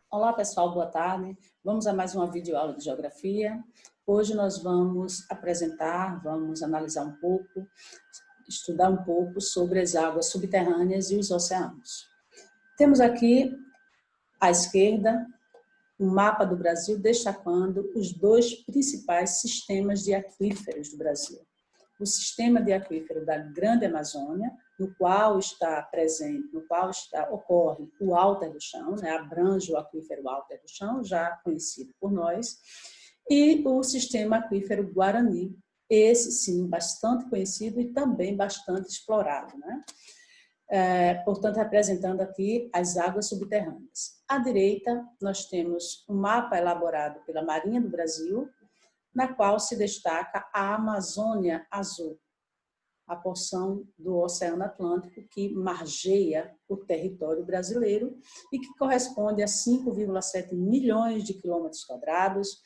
Olá pessoal, boa tarde. Vamos a mais uma videoaula de Geografia. Hoje nós vamos vamos analisar um pouco, estudar um pouco sobre as águas subterrâneas e os oceanos. Temos aqui à esquerda um mapa do Brasil destacando os dois principais sistemas de aquíferos do Brasil. O sistema de aquífero da Grande Amazônia, no qual ocorre o Alter do Chão, né, abrange o aquífero Alter do Chão, já conhecido por nós, e o sistema aquífero Guarani, esse sim, bastante conhecido e também bastante explorado, né? Portanto, representando aqui as águas subterrâneas. À direita, nós temos um mapa elaborado pela Marinha do Brasil, na qual se destaca a Amazônia Azul, a porção do Oceano Atlântico que margeia o território brasileiro e que corresponde a 5,7 milhões de quilômetros quadrados.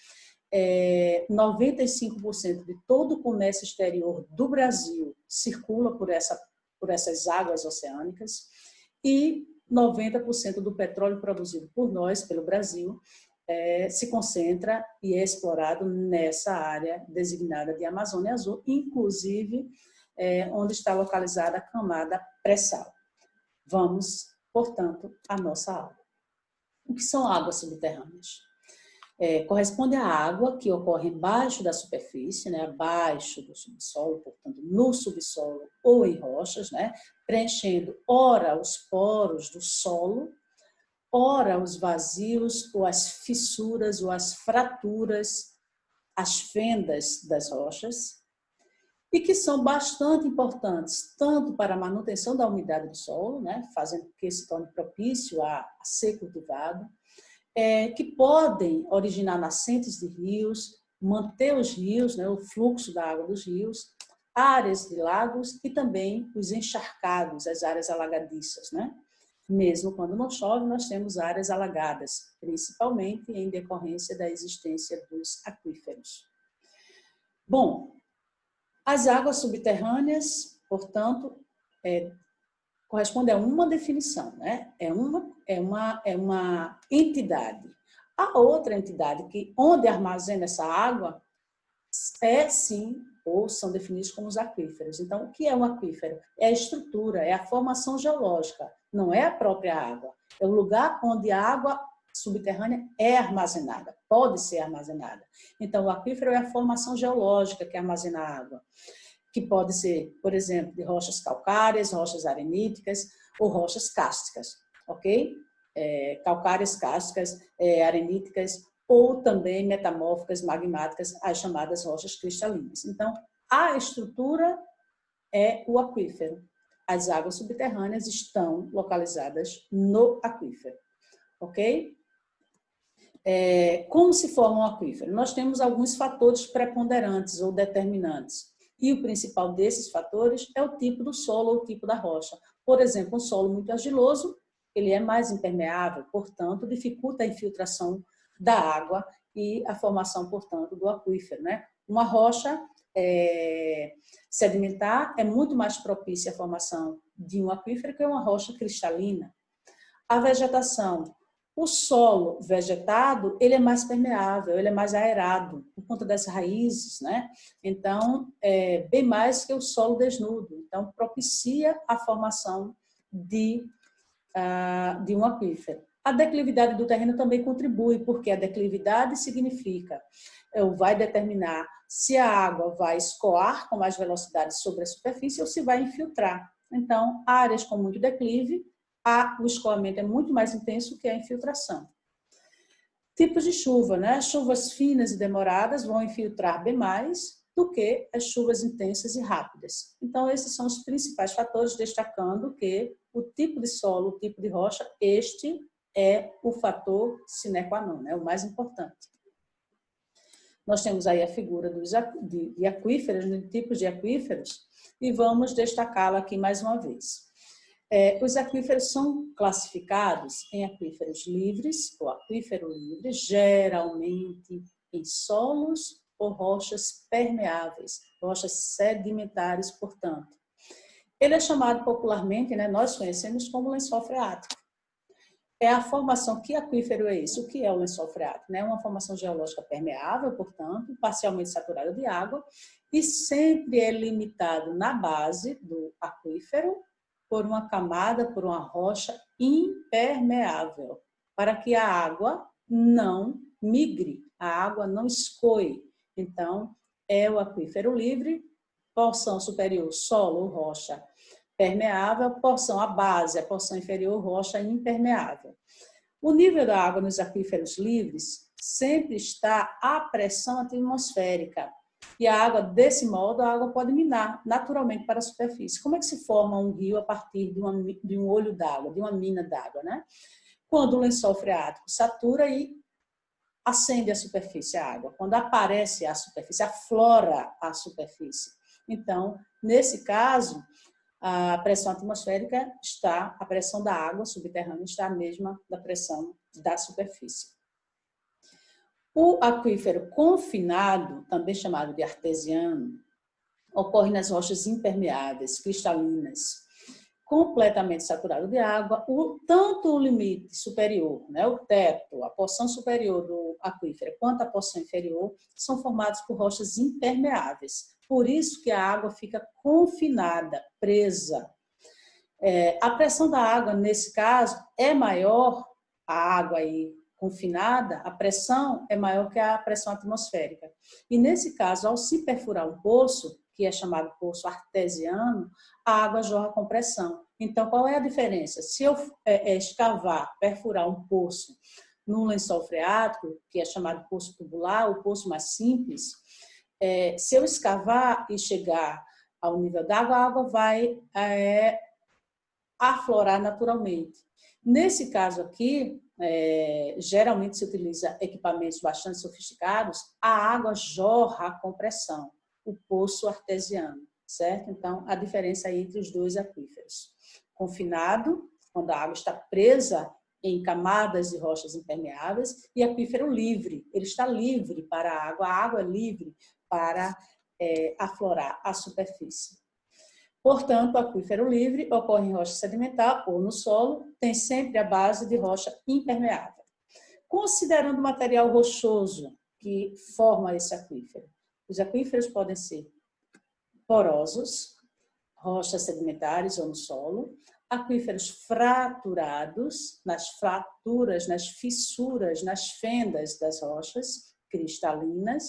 95% de todo o comércio exterior do Brasil circula por essas águas oceânicas e 90% do petróleo produzido por nós, pelo Brasil, se concentra e é explorado nessa área designada de Amazônia Azul, inclusive onde está localizada a camada pré-sal. Vamos, portanto, à nossa aula. O que são águas subterrâneas? Corresponde à água que ocorre embaixo da superfície, né, abaixo do subsolo, portanto, no subsolo ou em rochas, né, preenchendo ora os poros do solo, ora os vazios ou as fissuras ou as fraturas, as fendas das rochas, e que são bastante importantes, tanto para a manutenção da umidade do solo, né, fazendo com que se torne propício a ser cultivado, que podem originar nascentes de rios, manter os rios, né, o fluxo da água dos rios, áreas de lagos e também os encharcados, as áreas alagadiças, né? Mesmo quando não chove, nós temos áreas alagadas, principalmente em decorrência da existência dos aquíferos. Bom, as águas subterrâneas, portanto, correspondem a uma definição, né? É uma entidade. A outra entidade onde armazena essa água sim, ou são definidos como os aquíferos. Então, o que é um aquífero? É a estrutura, é a formação geológica, não é a própria água. É o lugar onde a água subterrânea é armazenada, pode ser armazenada. Então, o aquífero é a formação geológica que armazena a água, que pode ser, por exemplo, de rochas calcárias, rochas areníticas ou rochas cársticas, ok? Calcárias, cársticas, areníticas, ou também metamórficas, magmáticas, as chamadas rochas cristalinas. Então, a estrutura é o aquífero. As águas subterrâneas estão localizadas no aquífero, ok? Como se forma um aquífero? Nós temos alguns fatores preponderantes ou determinantes. E o principal desses fatores é o tipo do solo ou o tipo da rocha. Por exemplo, um solo muito argiloso, ele é mais impermeável, portanto, dificulta a infiltração da água e a formação, portanto, do aquífero, né? Uma rocha sedimentar é muito mais propícia à formação de um aquífero que uma rocha cristalina. A vegetação, o solo vegetado, ele é mais permeável, ele é mais aerado, por conta das raízes, né? Então, bem mais que o solo desnudo. Então, propicia a formação de um aquífero. A declividade do terreno também contribui, porque a declividade significa, vai determinar se a água vai escoar com mais velocidade sobre a superfície ou se vai infiltrar. Então, áreas com muito declive, o escoamento é muito mais intenso que a infiltração. Tipos de chuva, né? Chuvas finas e demoradas vão infiltrar bem mais do que as chuvas intensas e rápidas. Então, esses são os principais fatores, destacando que o tipo de solo, o tipo de rocha, este é o fator sine qua non, né? O mais importante. Nós temos aí a figura de aquíferos, de tipos de aquíferos, e vamos destacá-la aqui mais uma vez. Os aquíferos são classificados em aquíferos livres, ou aquífero livre, geralmente em solos ou rochas permeáveis, rochas sedimentares, portanto. Ele é chamado popularmente, né, nós conhecemos como lençol freático. é a formação. Que aquífero é isso? O que é o lençol freático? É uma formação geológica permeável, portanto, parcialmente saturada de água, e sempre é limitado na base do aquífero por uma camada, por uma rocha impermeável, para que a água não migre, a água não escoe. Então, é o aquífero livre, porção superior, solo, rocha permeável, porção, a base, a porção inferior, rocha impermeável. O nível da água nos aquíferos livres sempre está à pressão atmosférica. E a água, desse modo, a água pode minar naturalmente para a superfície. Como é que se forma um rio a partir de um olho d'água, de uma mina d'água, né? Quando o lençol freático satura e acende a superfície, a água. Quando aparece a superfície, aflora a superfície. Então, nesse caso, a pressão atmosférica está, a pressão da água subterrânea está a mesma da pressão da superfície. O aquífero confinado, também chamado de artesiano, ocorre nas rochas impermeáveis, cristalinas, completamente saturado de água. Tanto o limite superior, né, o teto, a porção superior do aquífero, quanto a porção inferior, são formados por rochas impermeáveis. Por isso que a água fica confinada, presa. A pressão da água, nesse caso, é maior, a água aí confinada, a pressão é maior que a pressão atmosférica. E nesse caso, ao se perfurar um poço, que é chamado poço artesiano, a água jorra com pressão. Então, qual é a diferença? Se eu escavar, perfurar um poço num lençol freático, que é chamado poço tubular, o poço mais simples, se eu escavar e chegar ao nível d'água, a água vai aflorar naturalmente. Nesse caso aqui, geralmente se utiliza equipamentos bastante sofisticados, a água jorra com pressão, o poço artesiano, certo? Então, a diferença aí entre os dois aquíferos. Confinado, quando a água está presa em camadas de rochas impermeáveis, e aquífero livre, ele está livre para a água é livre para aflorar a superfície. Portanto, o aquífero livre ocorre em rocha sedimentar ou no solo, tem sempre a base de rocha impermeável. Considerando o material rochoso que forma esse aquífero, os aquíferos podem ser porosos, rochas sedimentares ou no solo, aquíferos fraturados, nas fraturas, nas fissuras, nas fendas das rochas cristalinas,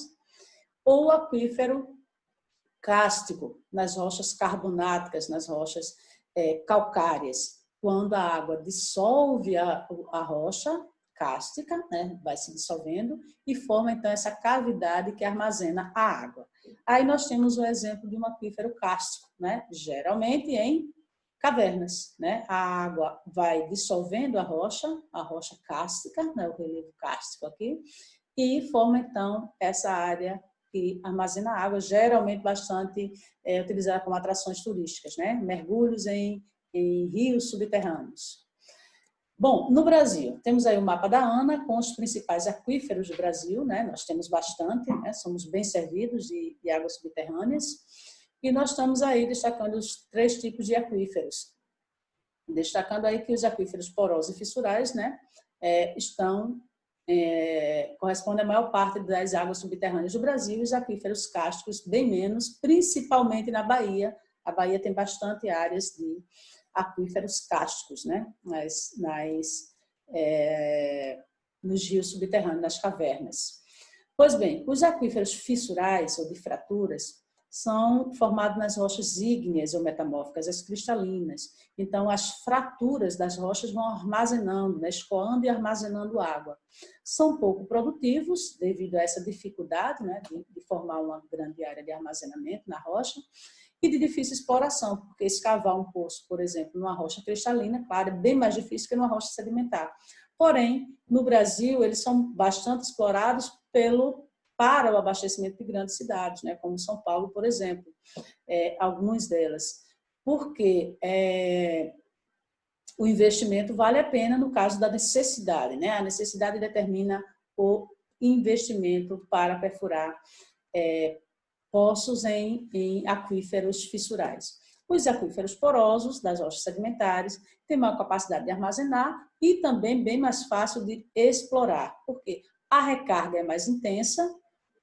ou aquífero cástico, nas rochas carbonáticas, nas rochas calcárias. Quando a água dissolve a rocha cástica, né, vai se dissolvendo e forma então essa cavidade que armazena a água. Aí nós temos o exemplo de um aquífero cástico, né, geralmente em cavernas, né? A água vai dissolvendo a rocha cástica, né, o relevo cástico aqui, e forma então essa área que armazena água, geralmente bastante utilizada como atrações turísticas, né? Mergulhos em rios subterrâneos. Bom, no Brasil, temos aí o mapa da ANA com os principais aquíferos do Brasil, né? Nós temos bastante, né? Somos bem servidos de águas subterrâneas, e nós estamos aí destacando os 3 tipos de aquíferos. Destacando aí que os aquíferos porosos e fissurais, né? Corresponde à maior parte das águas subterrâneas do Brasil, e os aquíferos cársticos bem menos, principalmente na Bahia. A Bahia tem bastante áreas de aquíferos cársticos, né? Nos rios subterrâneos, nas cavernas. Pois bem, os aquíferos fissurais ou de fraturas são formados nas rochas ígneas ou metamórficas, as cristalinas. Então, as fraturas das rochas vão armazenando, né, escoando e armazenando água. São pouco produtivos, devido a essa dificuldade, né, de formar uma grande área de armazenamento na rocha, e de difícil exploração, porque escavar um poço, por exemplo, numa rocha cristalina, claro, é bem mais difícil que numa rocha sedimentar. Porém, no Brasil, eles são bastante explorados para o abastecimento de grandes cidades, né, como São Paulo, por exemplo, algumas delas. Porque o investimento vale a pena no caso da necessidade, né? A necessidade determina o investimento para perfurar poços em aquíferos fissurais. Os aquíferos porosos das rochas sedimentares têm maior capacidade de armazenar, e também bem mais fácil de explorar, porque a recarga é mais intensa.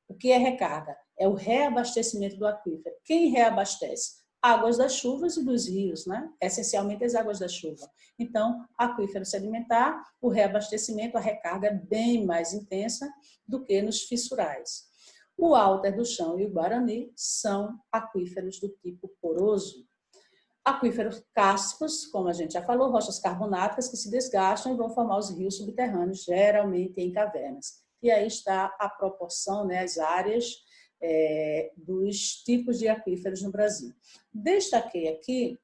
O que é recarga? É o reabastecimento do aquífero. Quem reabastece? Águas das chuvas e dos rios, né? Essencialmente as águas da chuva. Então, aquífero sedimentar, o reabastecimento, a recarga é bem mais intensa do que nos fissurais. O Alter do Chão e o Guarani são aquíferos do tipo poroso. Aquíferos cársticos, como a gente já falou, rochas carbonáticas que se desgastam e vão formar os rios subterrâneos, geralmente em cavernas. E aí está a proporção, né, as áreas dos tipos de aquíferos no Brasil. Destaquei aqui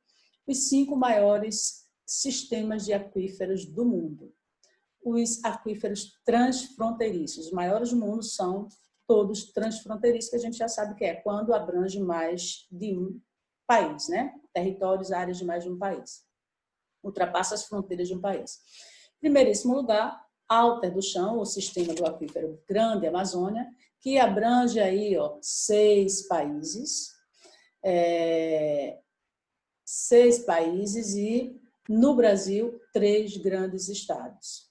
os 5 maiores sistemas de aquíferos do mundo. Os aquíferos transfronteiriços, os maiores do mundo são todos transfronteiriços, que a gente já sabe que é quando abrange mais de um país, né? Territórios, áreas de mais de um país. Ultrapassa as fronteiras de um país. Em primeiríssimo lugar, Alter do Chão, o sistema do aquífero Grande Amazônia, que abrange aí 6 países. 6 países e, no Brasil, 3 grandes estados.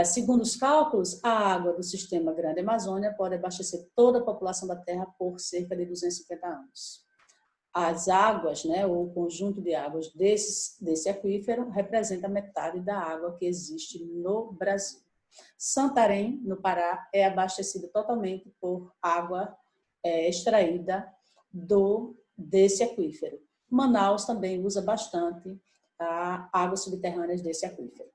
Segundo os cálculos, a água do sistema Grande Amazônia pode abastecer toda a população da Terra por cerca de 250 anos. As águas, né, ou o conjunto de águas desse aquífero, representa metade da água que existe no Brasil. Santarém, no Pará, é abastecido totalmente por água extraída desse aquífero. Manaus também usa bastante a águas subterrâneas desse aquífero.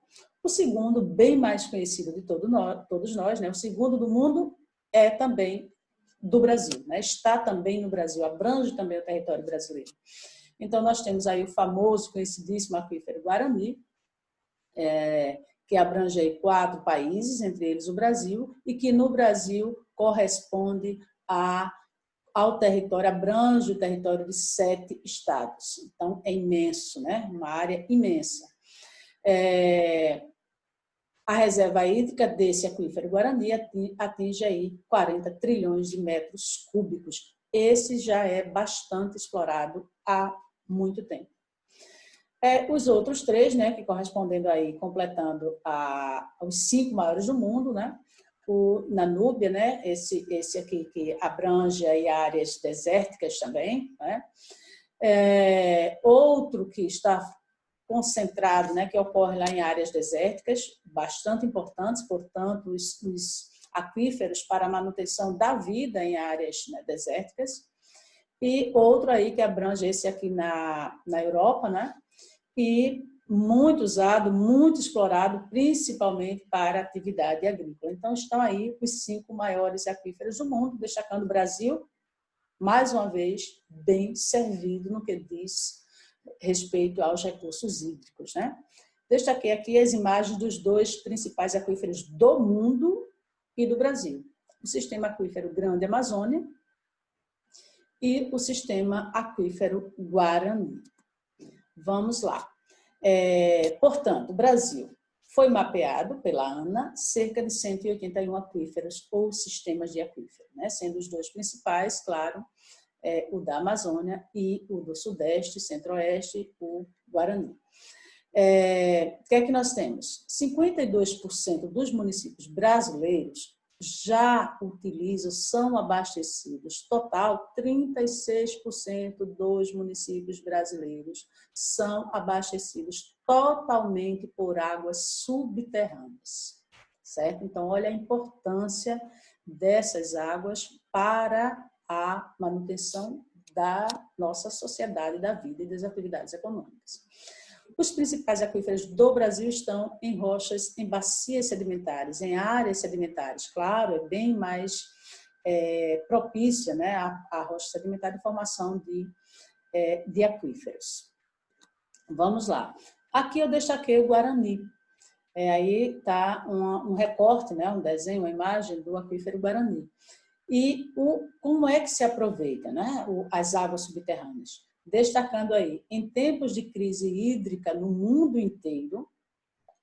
O segundo, bem mais conhecido de todos nós, né, o segundo do mundo, é também do Brasil, né? Está também no Brasil, abrange também o território brasileiro. Então, nós temos aí o famoso, conhecidíssimo aquífero Guarani, que abrange aí 4 países, entre eles o Brasil, e que no Brasil corresponde ao território, abrange o território de 7 estados. Então, é imenso, né? Uma área imensa. A reserva hídrica desse aquífero Guarani atinge aí 40 trilhões de metros cúbicos. Esse já é bastante explorado há muito tempo. Os outros 3, né, que correspondendo aí, completando os 5 maiores do mundo, né? Na Núbia, né, esse aqui que abrange aí áreas desérticas também, né? Outro que está concentrado, né, que ocorre lá em áreas desérticas, bastante importantes, portanto, os aquíferos para a manutenção da vida em áreas, né, desérticas. E outro aí que abrange esse aqui na Europa, né, e muito usado, muito explorado, principalmente para atividade agrícola. Então, estão aí os 5 maiores aquíferos do mundo, destacando o Brasil, mais uma vez, bem servido no que diz respeito aos recursos hídricos, né? Destaquei aqui as imagens dos 2 principais aquíferos do mundo e do Brasil. O sistema aquífero Grande Amazônia e o sistema aquífero Guarani. Vamos lá. Portanto, o Brasil foi mapeado pela ANA cerca de 181 aquíferos ou sistemas de aquífero, né? Sendo os 2 principais, claro, o da Amazônia e o do Sudeste, Centro-Oeste, o Guarani. O que é que nós temos? 52% dos municípios brasileiros já utilizam, são abastecidos. Total, 36% dos municípios brasileiros são abastecidos totalmente por águas subterrâneas, certo? Então, olha a importância dessas águas para a manutenção da nossa sociedade, da vida e das atividades econômicas. Os principais aquíferos do Brasil estão em rochas, em bacias sedimentares, em áreas sedimentares. Claro, é bem mais propícia, né, a rocha sedimentar de formação de aquíferos. Vamos lá. Aqui eu destaquei o Guarani. Aí está um recorte, né, um desenho, uma imagem do aquífero Guarani. E como é que se aproveita, né, as águas subterrâneas? Destacando aí, em tempos de crise hídrica no mundo inteiro,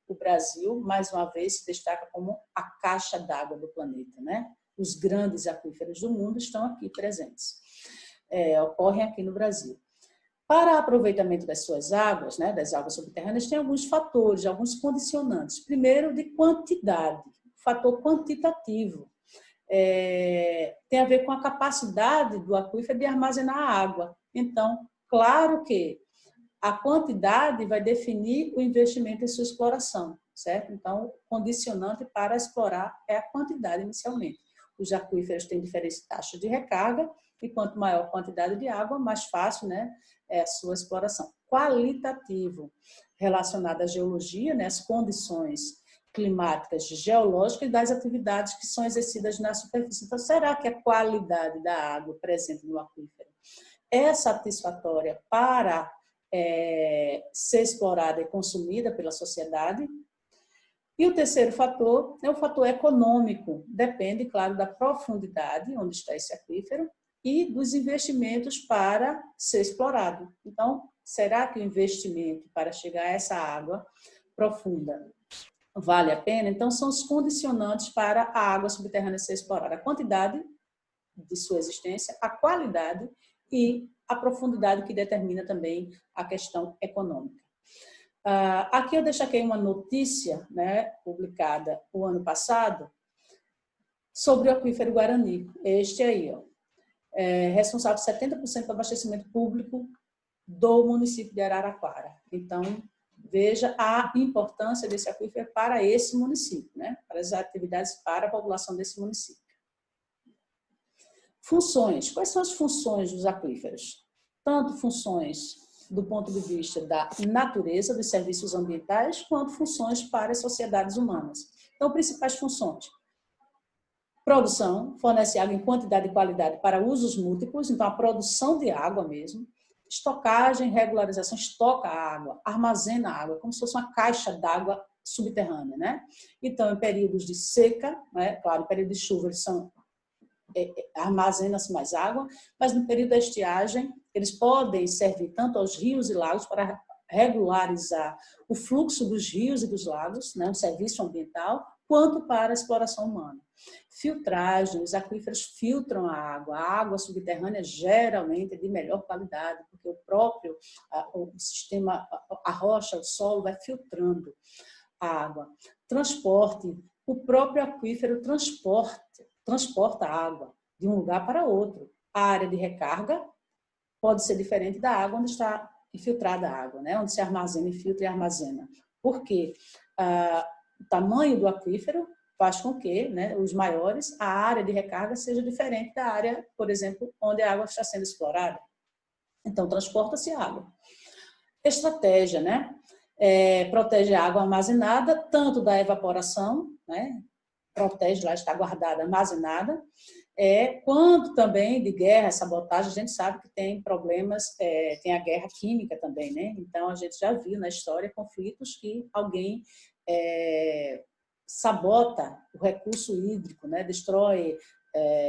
o Brasil, mais uma vez, se destaca como a caixa d'água do planeta, né? Os grandes aquíferos do mundo estão aqui presentes, ocorrem aqui no Brasil. Para aproveitamento das suas águas, né, das águas subterrâneas, tem alguns fatores, alguns condicionantes. Primeiro, de quantidade, fator quantitativo. Tem a ver com a capacidade do aquífero de armazenar água. Então, claro que a quantidade vai definir o investimento em sua exploração, certo? Então, condicionante para explorar é a quantidade inicialmente. Os aquíferos têm diferentes taxas de recarga e quanto maior a quantidade de água, mais fácil, né, é a sua exploração. Qualitativo, relacionado à geologia, né, as condições climáticas, geológicas e das atividades que são exercidas na superfície. Então, será que a qualidade da água presente no aquífero é satisfatória para ser explorada e consumida pela sociedade? E o terceiro fator é o fator econômico. Depende, claro, da profundidade onde está esse aquífero e dos investimentos para ser explorado. Então, será que o investimento para chegar a essa água profunda vale a pena? Então, são os condicionantes para a água subterrânea ser explorada. A quantidade de sua existência, a qualidade e a profundidade, que determina também a questão econômica. Aqui eu destaquei uma notícia, né, publicada o ano passado sobre o aquífero Guarani. Este aí, ó, responsável por 70% do abastecimento público do município de Araraquara. Então, veja a importância desse aquífero para esse município, né? Para as atividades para a população desse município. Funções. Quais são as funções dos aquíferos? Tanto funções do ponto de vista da natureza, dos serviços ambientais, quanto funções para as sociedades humanas. Então, principais funções. Produção, fornece água em quantidade e qualidade para usos múltiplos, então a produção de água mesmo. Estocagem, regularização, estoca a água, armazena a água, como se fosse uma caixa d'água subterrânea, né? Então, em períodos de seca, né? Claro, em período de chuva eles são armazena-se mais água, mas no período da estiagem eles podem servir tanto aos rios e lagos para regularizar o fluxo dos rios e dos lagos, né, um serviço ambiental, quanto para a exploração humana. Filtragem, os aquíferos filtram a água subterrânea geralmente é de melhor qualidade, porque o próprio o sistema, a rocha, o solo vai filtrando a água. Transporte, o próprio aquífero transporta a água de um lugar para outro. A área de recarga pode ser diferente da água onde está infiltrada a água, né? Onde se armazena, infiltra e armazena. Porque o tamanho do aquífero faz com que, né, os maiores, a área de recarga seja diferente da área, por exemplo, onde a água está sendo explorada. Então, transporta-se água. Estratégia, né? Protege a água armazenada, tanto da evaporação, né? Protege, lá está guardada, armazenada, quanto também de guerra, sabotagem. A gente sabe que tem problemas, tem a guerra química também, né? Então, a gente já viu na história conflitos que alguém sabota o recurso hídrico, né? Destrói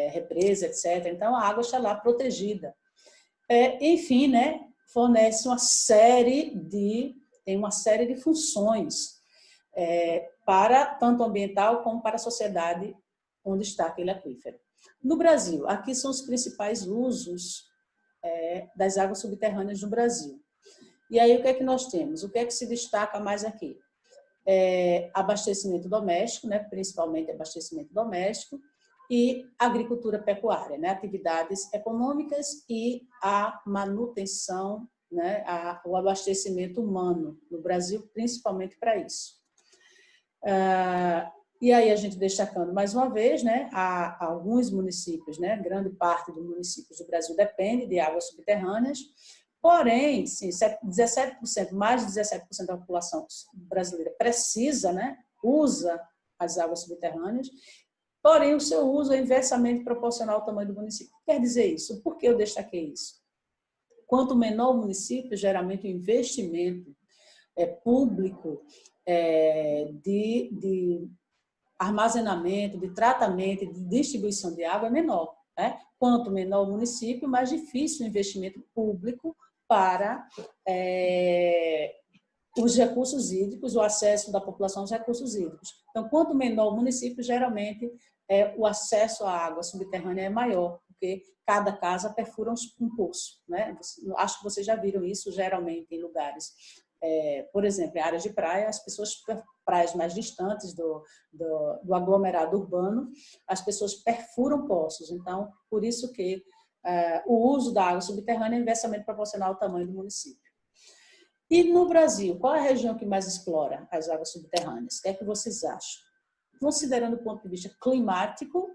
represa, etc. Então, a água está lá protegida. Enfim, né? Fornece tem uma série de funções para tanto ambiental como para a sociedade onde está aquele aquífero. No Brasil, aqui são os principais usos das águas subterrâneas no Brasil. E aí o que é que nós temos? O que é que se destaca mais aqui? Abastecimento doméstico, né? Principalmente abastecimento doméstico, e agricultura pecuária, né? Atividades econômicas e a manutenção, né? O abastecimento humano no Brasil, principalmente para isso. E aí a gente destacando mais uma vez, né, há alguns municípios, né, grande parte dos municípios do Brasil depende de águas subterrâneas, porém, sim, 17%, mais de 17% da população brasileira precisa, né, usa as águas subterrâneas, porém o seu uso é inversamente proporcional ao tamanho do município. Quer dizer isso? Por que eu destaquei isso? Quanto menor o município, geralmente o investimento público de armazenamento, de tratamento e de distribuição de água é menor, né? Quanto menor o município, mais difícil o investimento público para os recursos hídricos, o acesso da população aos recursos hídricos. Então, quanto menor o município, geralmente o acesso à água subterrânea é maior, porque cada casa perfura um poço, né? Acho que vocês já viram isso geralmente em lugares, por exemplo, em áreas de praia, as pessoas, praias mais distantes do aglomerado urbano, as pessoas perfuram poços. Então, por isso que o uso da água subterrânea é inversamente proporcional ao tamanho do município. E no Brasil, qual é a região que mais explora as águas subterrâneas? O que é que vocês acham? Considerando o ponto de vista climático,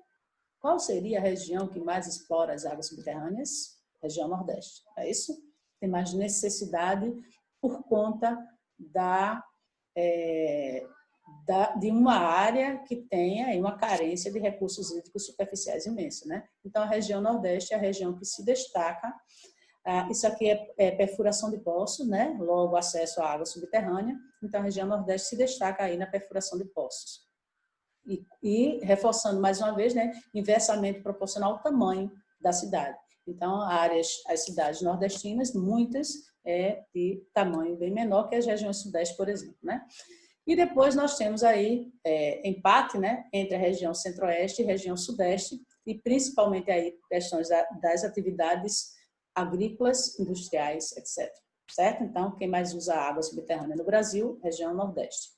qual seria a região que mais explora as águas subterrâneas? Região Nordeste, é isso? Tem mais necessidade por conta de uma área que tenha uma carência de recursos hídricos superficiais imensa, né? Então, a região Nordeste é a região que se destaca. Isso aqui é perfuração de poços, né? Logo, acesso à água subterrânea. Então, a região Nordeste se destaca aí na perfuração de poços. E reforçando mais uma vez, né, inversamente proporcional ao tamanho da cidade. Então, as cidades nordestinas, muitas de tamanho bem menor que as regiões sudeste, por exemplo, né? E depois nós temos aí empate, né, entre a região centro-oeste e a região sudeste, e principalmente aí questões das atividades agrícolas, industriais, etc. Certo? Então, quem mais usa água subterrânea no Brasil, região nordeste.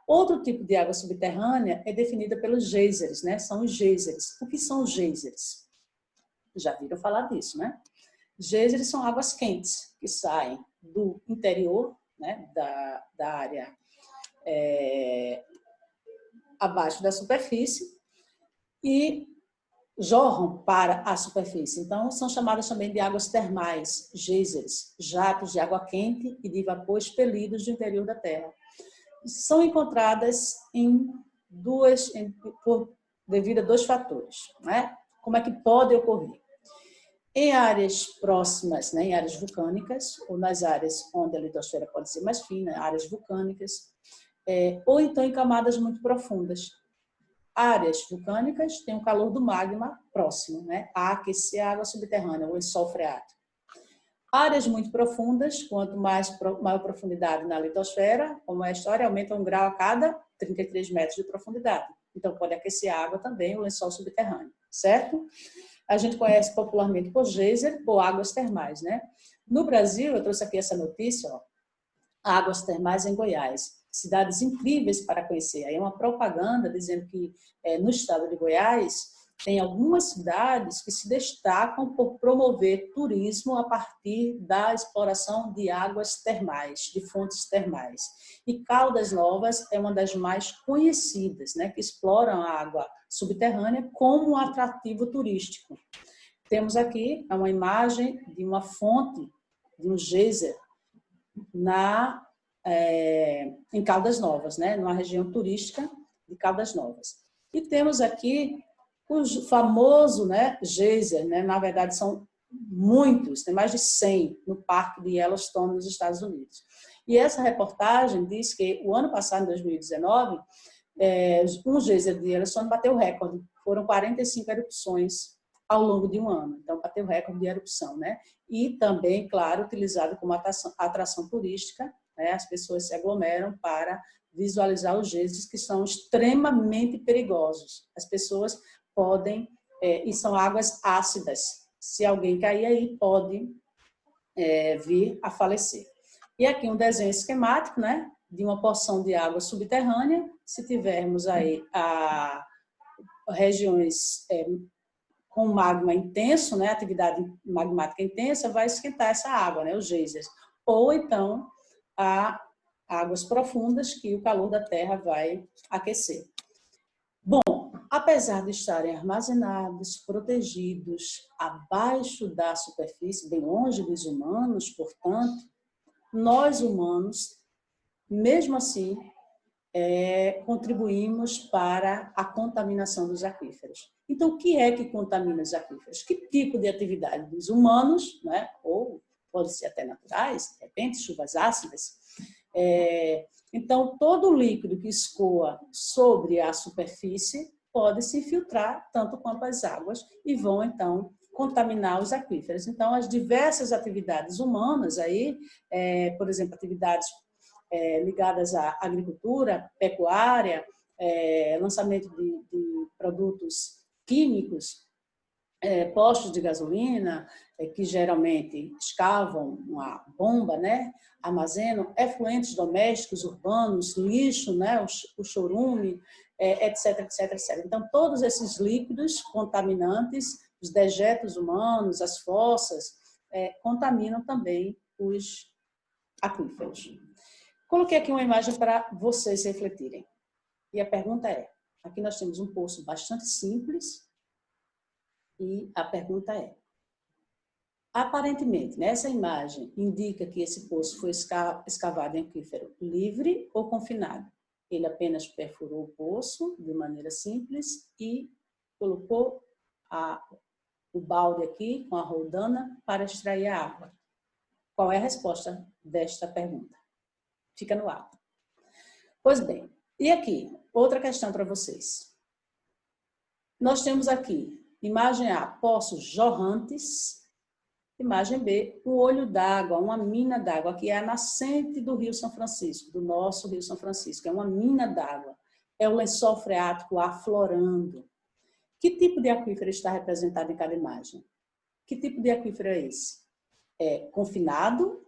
Outro tipo de água subterrânea é definida pelos geysers, né? São os geysers. O que são os geysers? Já viram falar disso, né? Geysers são águas quentes que saem do interior, né, da área abaixo da superfície e jorram para a superfície. Então, são chamadas também de águas termais, geysers, jatos de água quente e de vapor expelidos do interior da Terra. São encontradas devido a dois fatores, né? Como é que pode ocorrer? Em áreas próximas, né, em áreas vulcânicas, ou nas áreas onde a litosfera pode ser mais fina, áreas vulcânicas, ou então em camadas muito profundas. Áreas vulcânicas têm o calor do magma próximo, né, a aquecer a água subterrânea, o lençol freático. Áreas muito profundas, quanto maior profundidade na litosfera, como é a história, aumenta 1 grau a cada 33 metros de profundidade. Então, pode aquecer a água também, o lençol subterrâneo, certo? A gente conhece popularmente por geyser ou águas termais, né? No Brasil, eu trouxe aqui essa notícia, ó, águas termais em Goiás. Cidades incríveis para conhecer. Aí é uma propaganda dizendo que no estado de Goiás tem algumas cidades que se destacam por promover turismo a partir da exploração de águas termais, de fontes termais. E Caldas Novas é uma das mais conhecidas, né, que exploram a água subterrânea como um atrativo turístico. Temos aqui uma imagem de uma fonte, de um geyser, em Caldas Novas, né, numa região turística de Caldas Novas. E temos aqui o famoso, né, geyser, né, na verdade são muitos, tem mais de 100 no Parque de Yellowstone, nos Estados Unidos. E essa reportagem diz que o ano passado, em 2019, um geyser de Yellowstone bateu o recorde. Foram 45 erupções ao longo de um ano. Então, bateu o recorde de erupção, né? E também, claro, utilizado como atração turística, né? As pessoas se aglomeram para visualizar os geysers, que são extremamente perigosos. As pessoas podem, e são águas ácidas. Se alguém cair aí, pode vir a falecer. E aqui um desenho esquemático, né, de uma porção de água subterrânea. Se tivermos aí regiões com magma intenso, né, atividade magmática intensa, vai esquentar essa água, né, os geysers. Ou então, águas profundas que o calor da Terra vai aquecer. Bom, apesar de estarem armazenados, protegidos, abaixo da superfície, bem longe dos humanos, portanto, nós humanos, mesmo assim, contribuímos para a contaminação dos aquíferos. Então, o que é que contamina os aquíferos? Que tipo de atividade dos humanos, né? Ou pode ser até naturais, de repente, chuvas ácidas. Então, todo líquido que escoa sobre a superfície pode se infiltrar tanto quanto as águas e vão, então, contaminar os aquíferos. Então, as diversas atividades humanas, aí, por exemplo, atividades ligadas à agricultura, pecuária, lançamento de produtos químicos, postos de gasolina, que geralmente escavam uma bomba, né? Armazenam efluentes domésticos, urbanos, lixo, né? O chorume, etc, etc, etc. Então, todos esses líquidos contaminantes, os dejetos humanos, as fossas, contaminam também os aquíferos. Coloquei aqui uma imagem para vocês refletirem. E a pergunta é, aqui nós temos um poço bastante simples, e a pergunta é, aparentemente, nessa imagem, indica que esse poço foi escavado em aquífero livre ou confinado? Ele apenas perfurou o poço de maneira simples e colocou o balde aqui com a roldana para extrair a água. Qual é a resposta desta pergunta? Fica no ar. Pois bem, e aqui, outra questão para vocês. Nós temos aqui, imagem A, poços jorrantes. Imagem B, um olho d'água, uma mina d'água, que é a nascente do Rio São Francisco, do nosso Rio São Francisco. É uma mina d'água. É o lençol freático aflorando. Que tipo de aquífero está representado em cada imagem? Que tipo de aquífero é esse? É confinado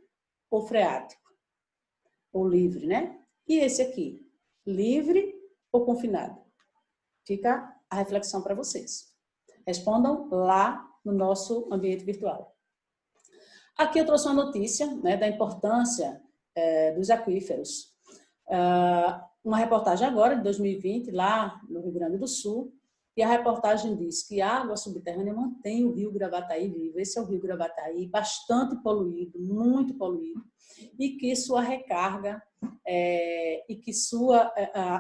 ou freático? Ou livre, né? E esse aqui? Livre ou confinado? Fica a reflexão para vocês. Respondam lá no nosso ambiente virtual. Aqui eu trouxe uma notícia, né, da importância dos aquíferos. Uma reportagem agora, de 2020, lá no Rio Grande do Sul, e a reportagem diz que a água subterrânea mantém o rio Gravataí vivo. Esse é o rio Gravataí, bastante poluído, muito poluído, e que sua recarga, e que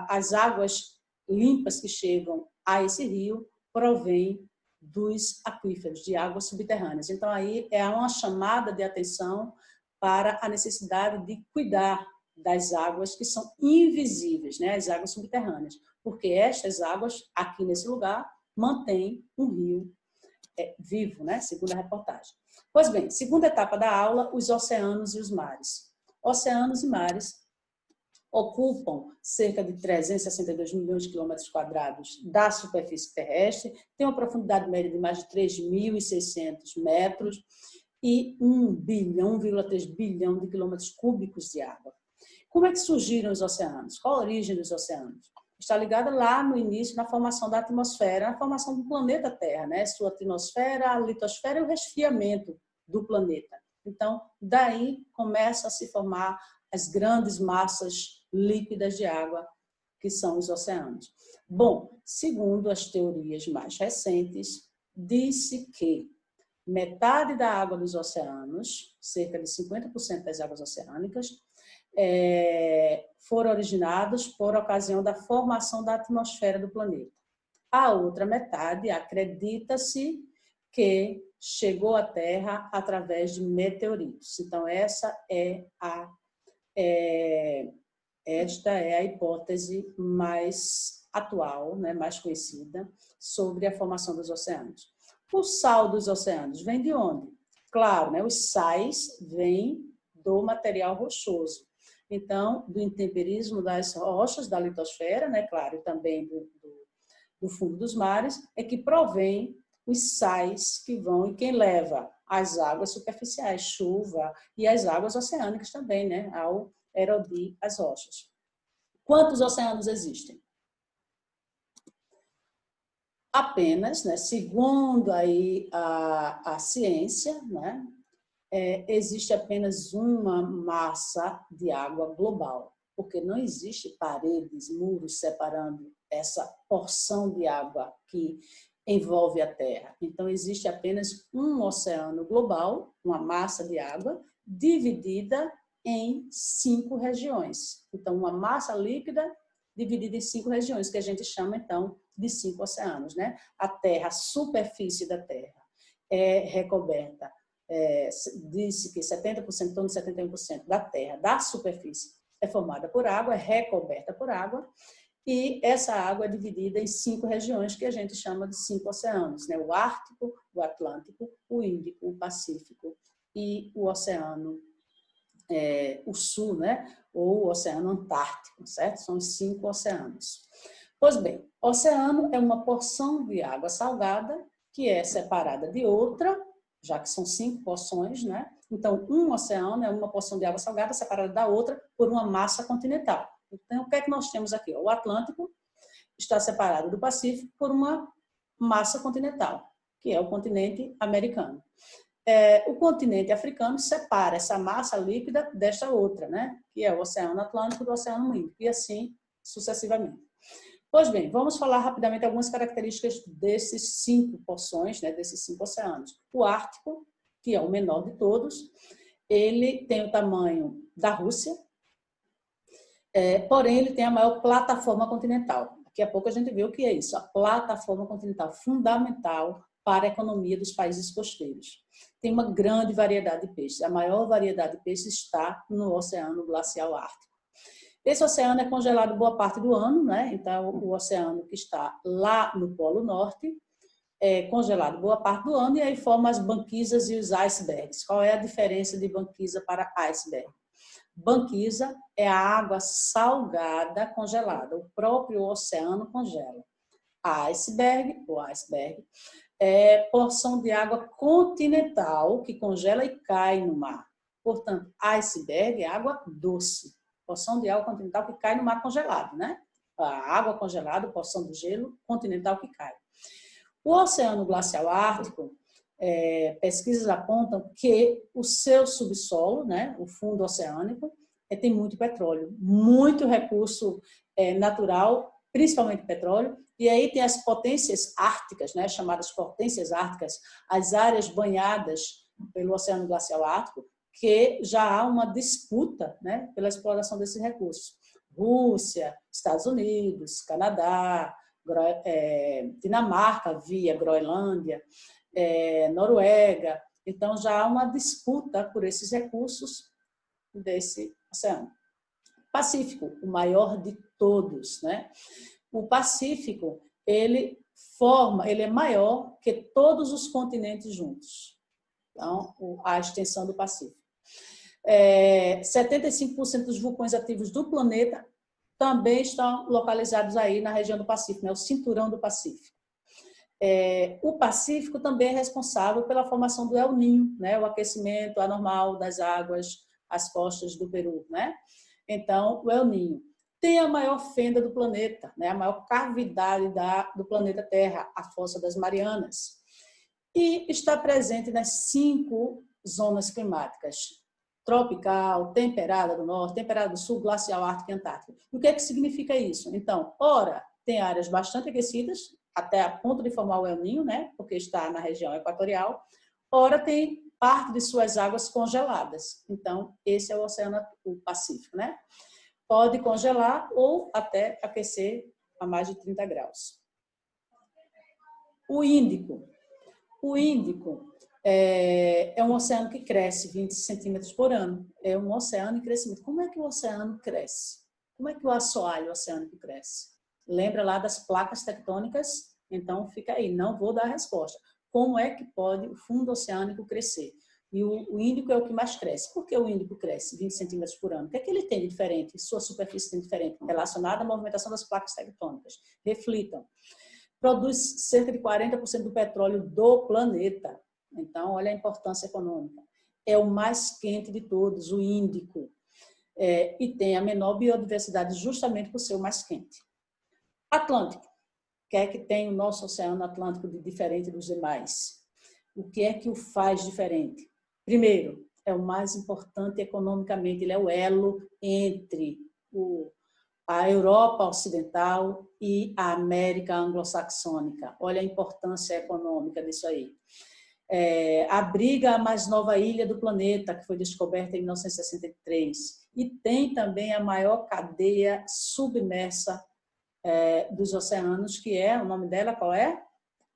as águas limpas que chegam a esse rio provém dos aquíferos, de águas subterrâneas. Então, aí é uma chamada de atenção para a necessidade de cuidar das águas que são invisíveis, né? As águas subterrâneas, porque estas águas, aqui nesse lugar, mantêm um rio vivo, né? Segundo a reportagem. Pois bem, segunda etapa da aula, os oceanos e os mares. Oceanos e mares ocupam cerca de 362 milhões de quilômetros quadrados da superfície terrestre, tem uma profundidade média de mais de 3.600 metros e 1,3 bilhão de quilômetros cúbicos de água. Como é que surgiram os oceanos? Qual a origem dos oceanos? Está ligada lá no início na formação da atmosfera, na formação do planeta Terra, né? Sua atmosfera, a litosfera e o resfriamento do planeta. Então, daí começa a se formar as grandes massas líquidas de água, que são os oceanos. Bom, segundo as teorias mais recentes, disse que metade da água dos oceanos, cerca de 50% das águas oceânicas, foram originadas por ocasião da formação da atmosfera do planeta. A outra metade, acredita-se que chegou à Terra através de meteoritos. Então, esta é a hipótese mais atual, né, mais conhecida, sobre a formação dos oceanos. O sal dos oceanos vem de onde? Claro, né, os sais vêm do material rochoso. Então, do intemperismo das rochas, da litosfera, né, claro, e também do fundo dos mares, é que provém os sais que vão, e quem leva as águas superficiais, chuva, e as águas oceânicas também, né, ao erodir as rochas. Quantos oceanos existem? Apenas, né, segundo aí a ciência, né, existe apenas uma massa de água global, porque não existe paredes, muros separando essa porção de água que envolve a Terra. Então, existe apenas um oceano global, uma massa de água, dividida em 5 regiões. Então, uma massa líquida dividida em 5 regiões, que a gente chama, então, de 5 oceanos, né? A Terra, a superfície da Terra é recoberta, disse que 70%, em torno de 71% da Terra, da superfície, é formada por água, é recoberta por água, e essa água é dividida em 5 regiões que a gente chama de 5 oceanos, né? O Ártico, o Atlântico, o Índico, o Pacífico e o Oceano, o Sul, né? Ou o Oceano Antártico, certo? São os 5 oceanos. Pois bem, oceano é uma porção de água salgada que é separada de outra, já que são 5 porções, né? Então, um oceano é uma porção de água salgada separada da outra por uma massa continental. Então, o que é que nós temos aqui? O Atlântico está separado do Pacífico por uma massa continental, que é o continente americano. O continente africano separa essa massa líquida desta outra, né? Que é o Oceano Atlântico do Oceano Índico, e assim sucessivamente. Pois bem, vamos falar rapidamente algumas características desses 5 porções, né? Desses 5 oceanos. O Ártico, que é o menor de todos, ele tem o tamanho da Rússia, porém ele tem a maior plataforma continental. Daqui a pouco a gente vê o que é isso, a plataforma continental, fundamental para a economia dos países costeiros. Tem uma grande variedade de peixes, a maior variedade de peixes está no Oceano Glacial Ártico. Esse oceano é congelado boa parte do ano, né? Então o oceano que está lá no Polo Norte é congelado boa parte do ano, e aí forma as banquisas e os icebergs. Qual é a diferença de banquisa para iceberg? Banquisa é a água salgada congelada, o próprio oceano congela. Iceberg, o iceberg, é porção de água continental que congela e cai no mar. Portanto, iceberg é água doce, porção de água continental que cai no mar congelado, né? A água congelada, porção de gelo continental que cai. O Oceano Glacial Ártico, pesquisas apontam que o seu subsolo, né, o fundo oceânico, tem muito petróleo, muito recurso natural, principalmente petróleo, e aí tem as potências árticas, né, chamadas potências árticas, as áreas banhadas pelo Oceano Glacial Ártico, que já há uma disputa, né, pela exploração desses recursos. Rússia, Estados Unidos, Canadá, Dinamarca via Groenlândia, Noruega. Então, já há uma disputa por esses recursos desse oceano. Pacífico, o maior de todos, né? O Pacífico, ele é maior que todos os continentes juntos. Então, a extensão do Pacífico. 75% dos vulcões ativos do planeta também estão localizados aí na região do Pacífico, né? O cinturão do Pacífico. O Pacífico também é responsável pela formação do El Niño, né? O aquecimento anormal das águas às costas do Peru, né? Então, o El Niño tem a maior fenda do planeta, né? A maior cavidade do planeta Terra, a Fossa das Marianas, e está presente nas 5 zonas climáticas: tropical, temperada do norte, temperada do sul, glacial, ártica e antártica. E o que é que significa isso? Então, ora, tem áreas bastante aquecidas, até a ponto de formar o El Niño, né? Porque está na região equatorial, ora tem parte de suas águas congeladas. Então, esse é o Oceano Pacífico, né? Pode congelar ou até aquecer a mais de 30 graus. O Índico. O Índico é um oceano que cresce 20 centímetros por ano. É um oceano em crescimento. Como é que o oceano cresce? Como é que o assoalho oceânico cresce? Lembra lá das placas tectônicas? Então, fica aí, não vou dar a resposta. Como é que pode o fundo oceânico crescer? E o Índico é o que mais cresce. Por que o Índico cresce 20 centímetros por ano? O que é que ele tem de diferente? Sua superfície tem de diferente relacionada à movimentação das placas tectônicas. Reflitam. Produz cerca de 40% do petróleo do planeta. Então, olha a importância econômica. É o mais quente de todos, o Índico. E tem a menor biodiversidade justamente por ser o mais quente. Atlântico. O que é que tem o nosso Oceano Atlântico de diferente dos demais? O que é que o faz diferente? Primeiro, é o mais importante economicamente, ele é o elo entre a Europa Ocidental e a América Anglo-Saxônica. Olha a importância econômica disso aí. Abriga a mais nova ilha do planeta, que foi descoberta em 1963, e tem também a maior cadeia submersa dos oceanos, que o nome dela qual é?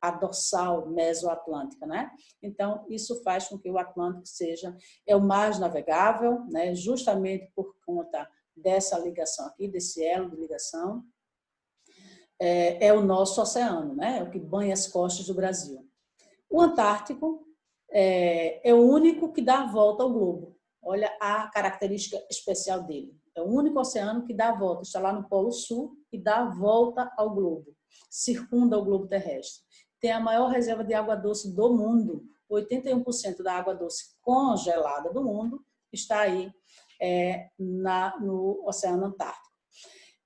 A dorsal mesoatlântica, né? Então, isso faz com que o Atlântico seja o mais navegável, né? Justamente por conta dessa ligação aqui, desse elo de ligação. É o nosso oceano, né? É o que banha as costas do Brasil. O Antártico é o único que dá a volta ao globo. Olha a característica especial dele. É o único oceano que dá a volta, está lá no Polo Sul e dá a volta ao globo, circunda o globo terrestre. tem a maior reserva de água doce do mundo. 81% da água doce congelada do mundo está aí no Oceano Antártico.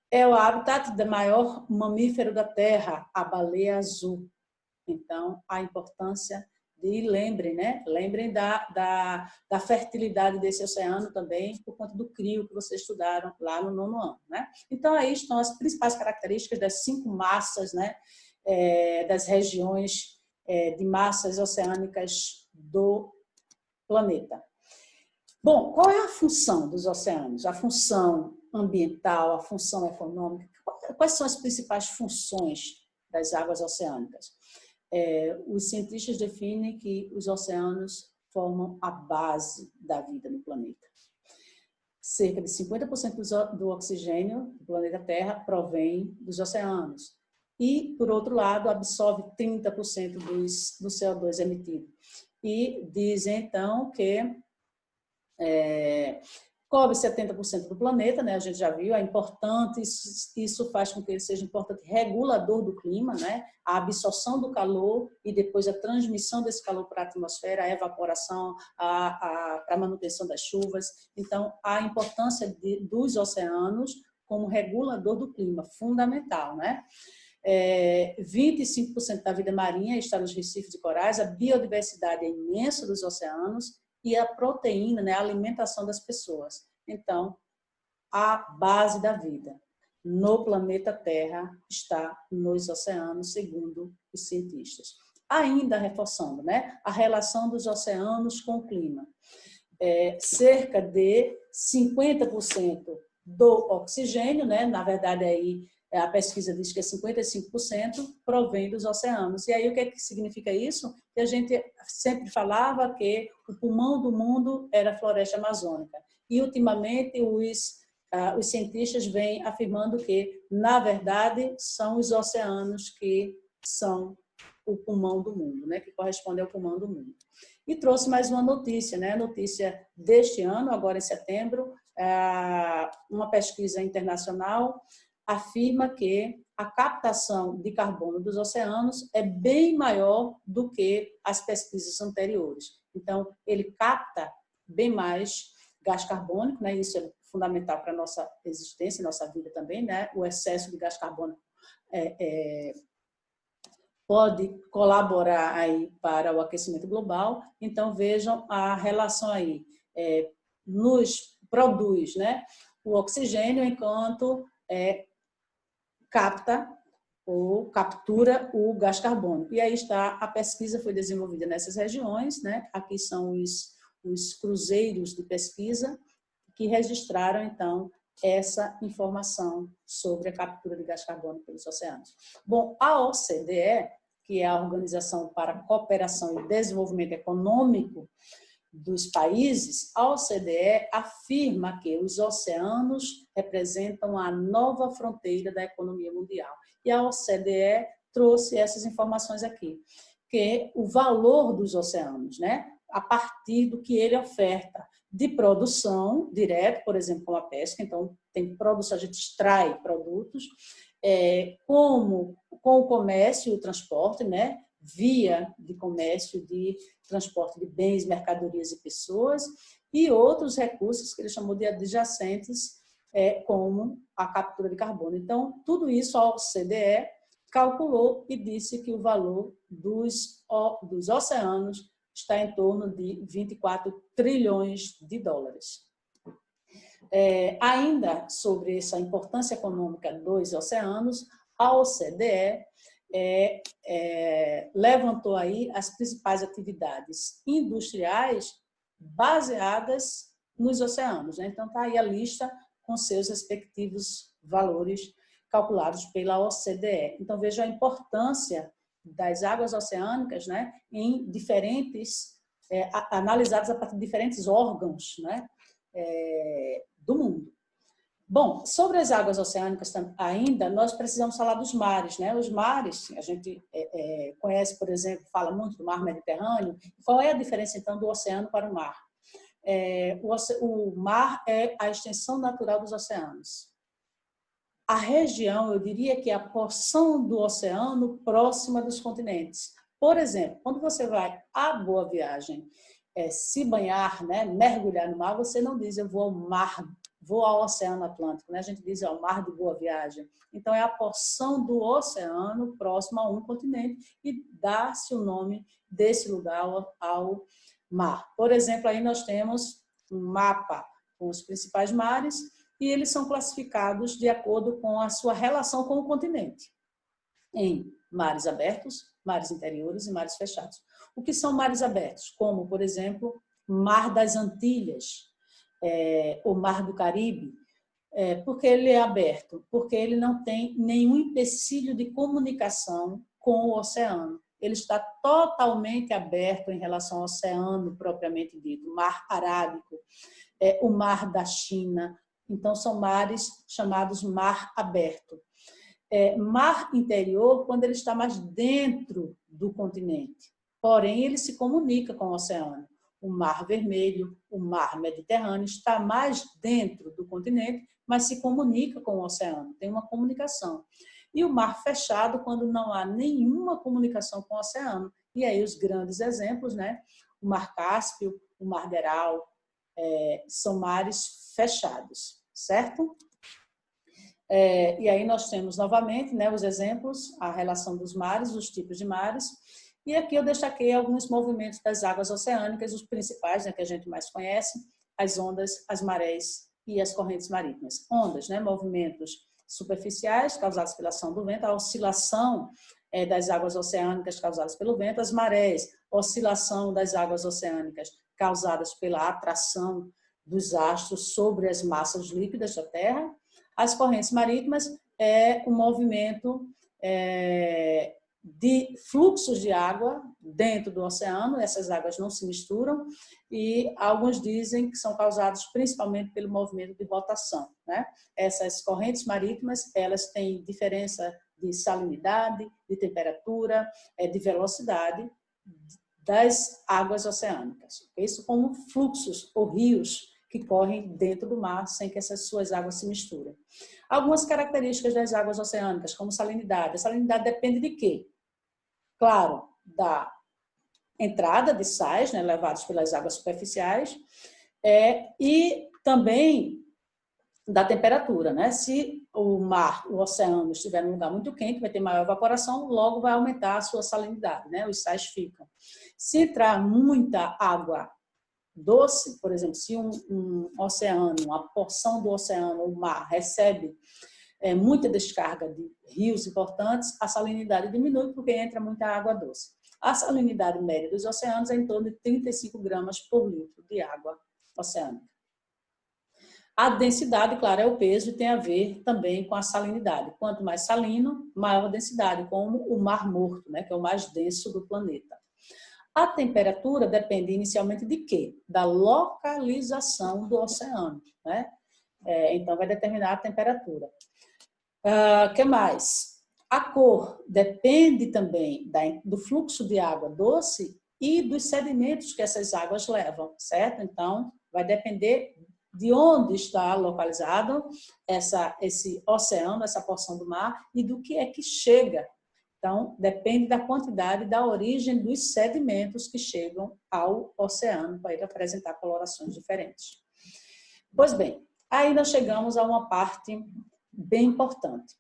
É o habitat do maior mamífero da Terra, a baleia azul. Então, a importância lembrem, né? Lembrem da fertilidade desse oceano também, por conta do CRIO que vocês estudaram lá no 9º ano, né? Então, aí estão as principais características das 5 massas, né? Das regiões de massas oceânicas do planeta. Bom, qual é a função dos oceanos? A função ambiental, a função econômica? Quais são as principais funções das águas oceânicas? Os cientistas definem que os oceanos formam a base da vida no planeta. Cerca de 50% do oxigênio do planeta Terra provém dos oceanos. E, por outro lado, absorve 30% do CO2 emitido. E dizem, então, que cobre 70% do planeta, né? A gente já viu, é importante, isso faz com que ele seja importante regulador do clima, né? A absorção do calor e depois a transmissão desse calor para a atmosfera, a evaporação, a manutenção das chuvas. Então, a importância dos oceanos como regulador do clima, fundamental, né? 25% da vida marinha está nos recifes e corais, a biodiversidade é imensa dos oceanos, e a proteína, né, a alimentação das pessoas. Então, a base da vida no planeta Terra está nos oceanos, segundo os cientistas. Ainda reforçando, né, a relação dos oceanos com o clima. Cerca de 50% do oxigênio, né, na verdade aí a pesquisa diz que 55% provém dos oceanos. E aí o que significa isso? Que a gente sempre falava que o pulmão do mundo era a floresta amazônica. E ultimamente os cientistas vêm afirmando que, na verdade, são os oceanos que são o pulmão do mundo, né? Que corresponde ao pulmão do mundo. E trouxe mais uma notícia, né? Notícia deste ano, agora em setembro, uma pesquisa internacional afirma que a captação de carbono dos oceanos é bem maior do que as pesquisas anteriores. Então, ele capta bem mais gás carbônico, né? Isso é fundamental para a nossa existência, nossa vida também, né? O excesso de gás carbônico pode colaborar aí para o aquecimento global. Então, vejam a relação aí. Nos produz, né, o oxigênio, enquanto capta ou captura o gás carbônico. E aí está, a pesquisa foi desenvolvida nessas regiões, né? Aqui são os cruzeiros de pesquisa que registraram, então, essa informação sobre a captura de gás carbônico pelos oceanos. Bom, a OCDE, que é a Organização para a Cooperação e Desenvolvimento Econômico dos países, a OCDE afirma que os oceanos representam a nova fronteira da economia mundial. E a OCDE trouxe essas informações aqui, que o valor dos oceanos, né, a partir do que ele oferta de produção direta, por exemplo, como a pesca, então tem produção, a gente extrai produtos, como com o comércio e o transporte, né, via de comércio, de transporte de bens, mercadorias e pessoas, e outros recursos que ele chamou de adjacentes, como a captura de carbono. Então, tudo isso a OCDE calculou e disse que o valor dos oceanos está em torno de 24 trilhões de dólares. Ainda sobre essa importância econômica dos oceanos, a OCDE levantou aí as principais atividades industriais baseadas nos oceanos, né? Então, está aí a lista com seus respectivos valores calculados pela OCDE. Então, veja a importância das águas oceânicas, né, em diferentes, analisadas a partir de diferentes órgãos, né, do mundo. Bom, sobre as águas oceânicas ainda, nós precisamos falar dos mares, né? Os mares, a gente conhece, por exemplo, fala muito do mar Mediterrâneo. Qual é a diferença, então, do oceano para o mar? O mar é a extensão natural dos oceanos. a região, eu diria que é a porção do oceano próxima dos continentes. Por exemplo, quando você vai à Boa Viagem, se banhar, né, mergulhar no mar, você não diz eu vou ao mar, vou ao Oceano Atlântico, né? A gente diz ao mar de Boa Viagem. Então, é a porção do oceano próximo a um continente e dá-se o nome desse lugar ao mar. Por exemplo, aí nós temos um mapa com os principais mares e eles são classificados de acordo com a sua relação com o continente, em mares abertos, mares interiores e mares fechados. O que são mares abertos? Como, por exemplo, Mar das Antilhas, o Mar do Caribe. Por que ele é aberto? Porque ele não tem nenhum empecilho de comunicação com o oceano. Ele está totalmente aberto em relação ao oceano propriamente dito, Mar Arábico, o Mar da China. Então, são mares chamados mar aberto. Mar interior, quando ele está mais dentro do continente. Porém, ele se comunica com o oceano. O Mar Vermelho, o Mar Mediterrâneo, está mais dentro do continente, mas se comunica com o oceano, tem uma comunicação. E o mar fechado, quando não há nenhuma comunicação com o oceano. E aí os grandes exemplos, né? O Mar Cáspio, o Mar de Aral, são mares fechados, certo? E aí nós temos novamente, né, os exemplos, a relação dos mares, os tipos de mares. E aqui eu destaquei alguns movimentos das águas oceânicas, os principais, né, que a gente mais conhece, as ondas, as marés e as correntes marítimas. Ondas, né, movimentos superficiais causados pela ação do vento, a oscilação das águas oceânicas causadas pelo vento, as marés, oscilação das águas oceânicas causadas pela atração dos astros sobre as massas líquidas da Terra. As correntes marítimas é o movimento de fluxos de água dentro do oceano, essas águas não se misturam, e alguns dizem que são causados principalmente pelo movimento de rotação, né? Essas correntes marítimas, elas têm diferença de salinidade, de temperatura, de velocidade das águas oceânicas. Isso como fluxos ou rios que correm dentro do mar sem que essas suas águas se misturem. Algumas características das águas oceânicas, como salinidade. A salinidade depende de quê? Claro, da entrada de sais, né, levados pelas águas superficiais, e também da temperatura, né? Se o mar, o oceano estiver num lugar muito quente, vai ter maior evaporação, logo vai aumentar a sua salinidade, né? Os sais ficam. Se entrar muita água doce, por exemplo, se um oceano, uma porção do oceano, o mar, recebe muita descarga de rios importantes, a salinidade diminui porque entra muita água doce. A salinidade média dos oceanos é em torno de 35 gramas por litro de água oceânica. A densidade, claro, é o peso e tem a ver também com a salinidade. Quanto mais salino, maior a densidade, como o Mar Morto, né, que é o mais denso do planeta. A temperatura depende inicialmente de quê? Da localização do oceano, né? Então, vai determinar a temperatura. Que mais? A cor depende também do fluxo de água doce e dos sedimentos que essas águas levam, certo? Então, vai depender de onde está localizado esse oceano, essa porção do mar, e do que é que chega. Então, depende da quantidade e da origem dos sedimentos que chegam ao oceano para ele apresentar colorações diferentes. Pois bem, aí nós chegamos a uma parte bem importante,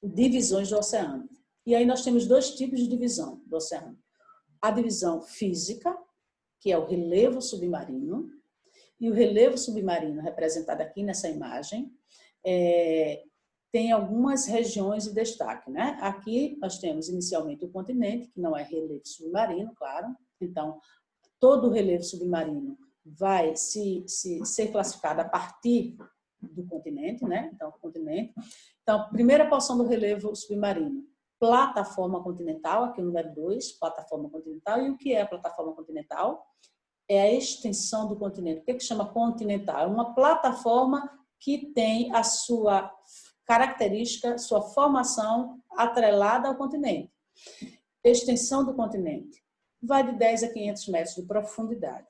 divisões do oceano. E aí nós temos dois tipos de divisão do oceano. A divisão física, que é o relevo submarino, e o relevo submarino, representado aqui nessa imagem, tem algumas regiões de destaque, né? Aqui nós temos inicialmente o continente, que não é relevo submarino, claro. Então, todo o relevo submarino vai ser classificado a partir do continente, né? Então, o continente. Então, primeira porção do relevo submarino, plataforma continental, aqui o número 2, plataforma continental. E o que é a plataforma continental? É a extensão do continente. O que chama continental? É uma plataforma que tem a sua característica, sua formação atrelada ao continente. Extensão do continente. Vai de 10 a 500 metros de profundidade.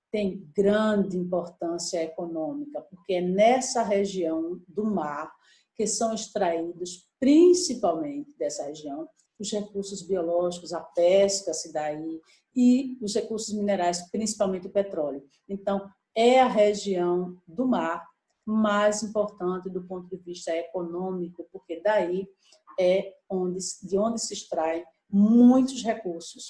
Tem grande importância econômica, porque é nessa região do mar que são extraídos principalmente dessa região, os recursos biológicos, a pesca se dá aí, e os recursos minerais, principalmente o petróleo. Então, é a região do mar mais importante do ponto de vista econômico, porque daí é de onde se extraem muitos recursos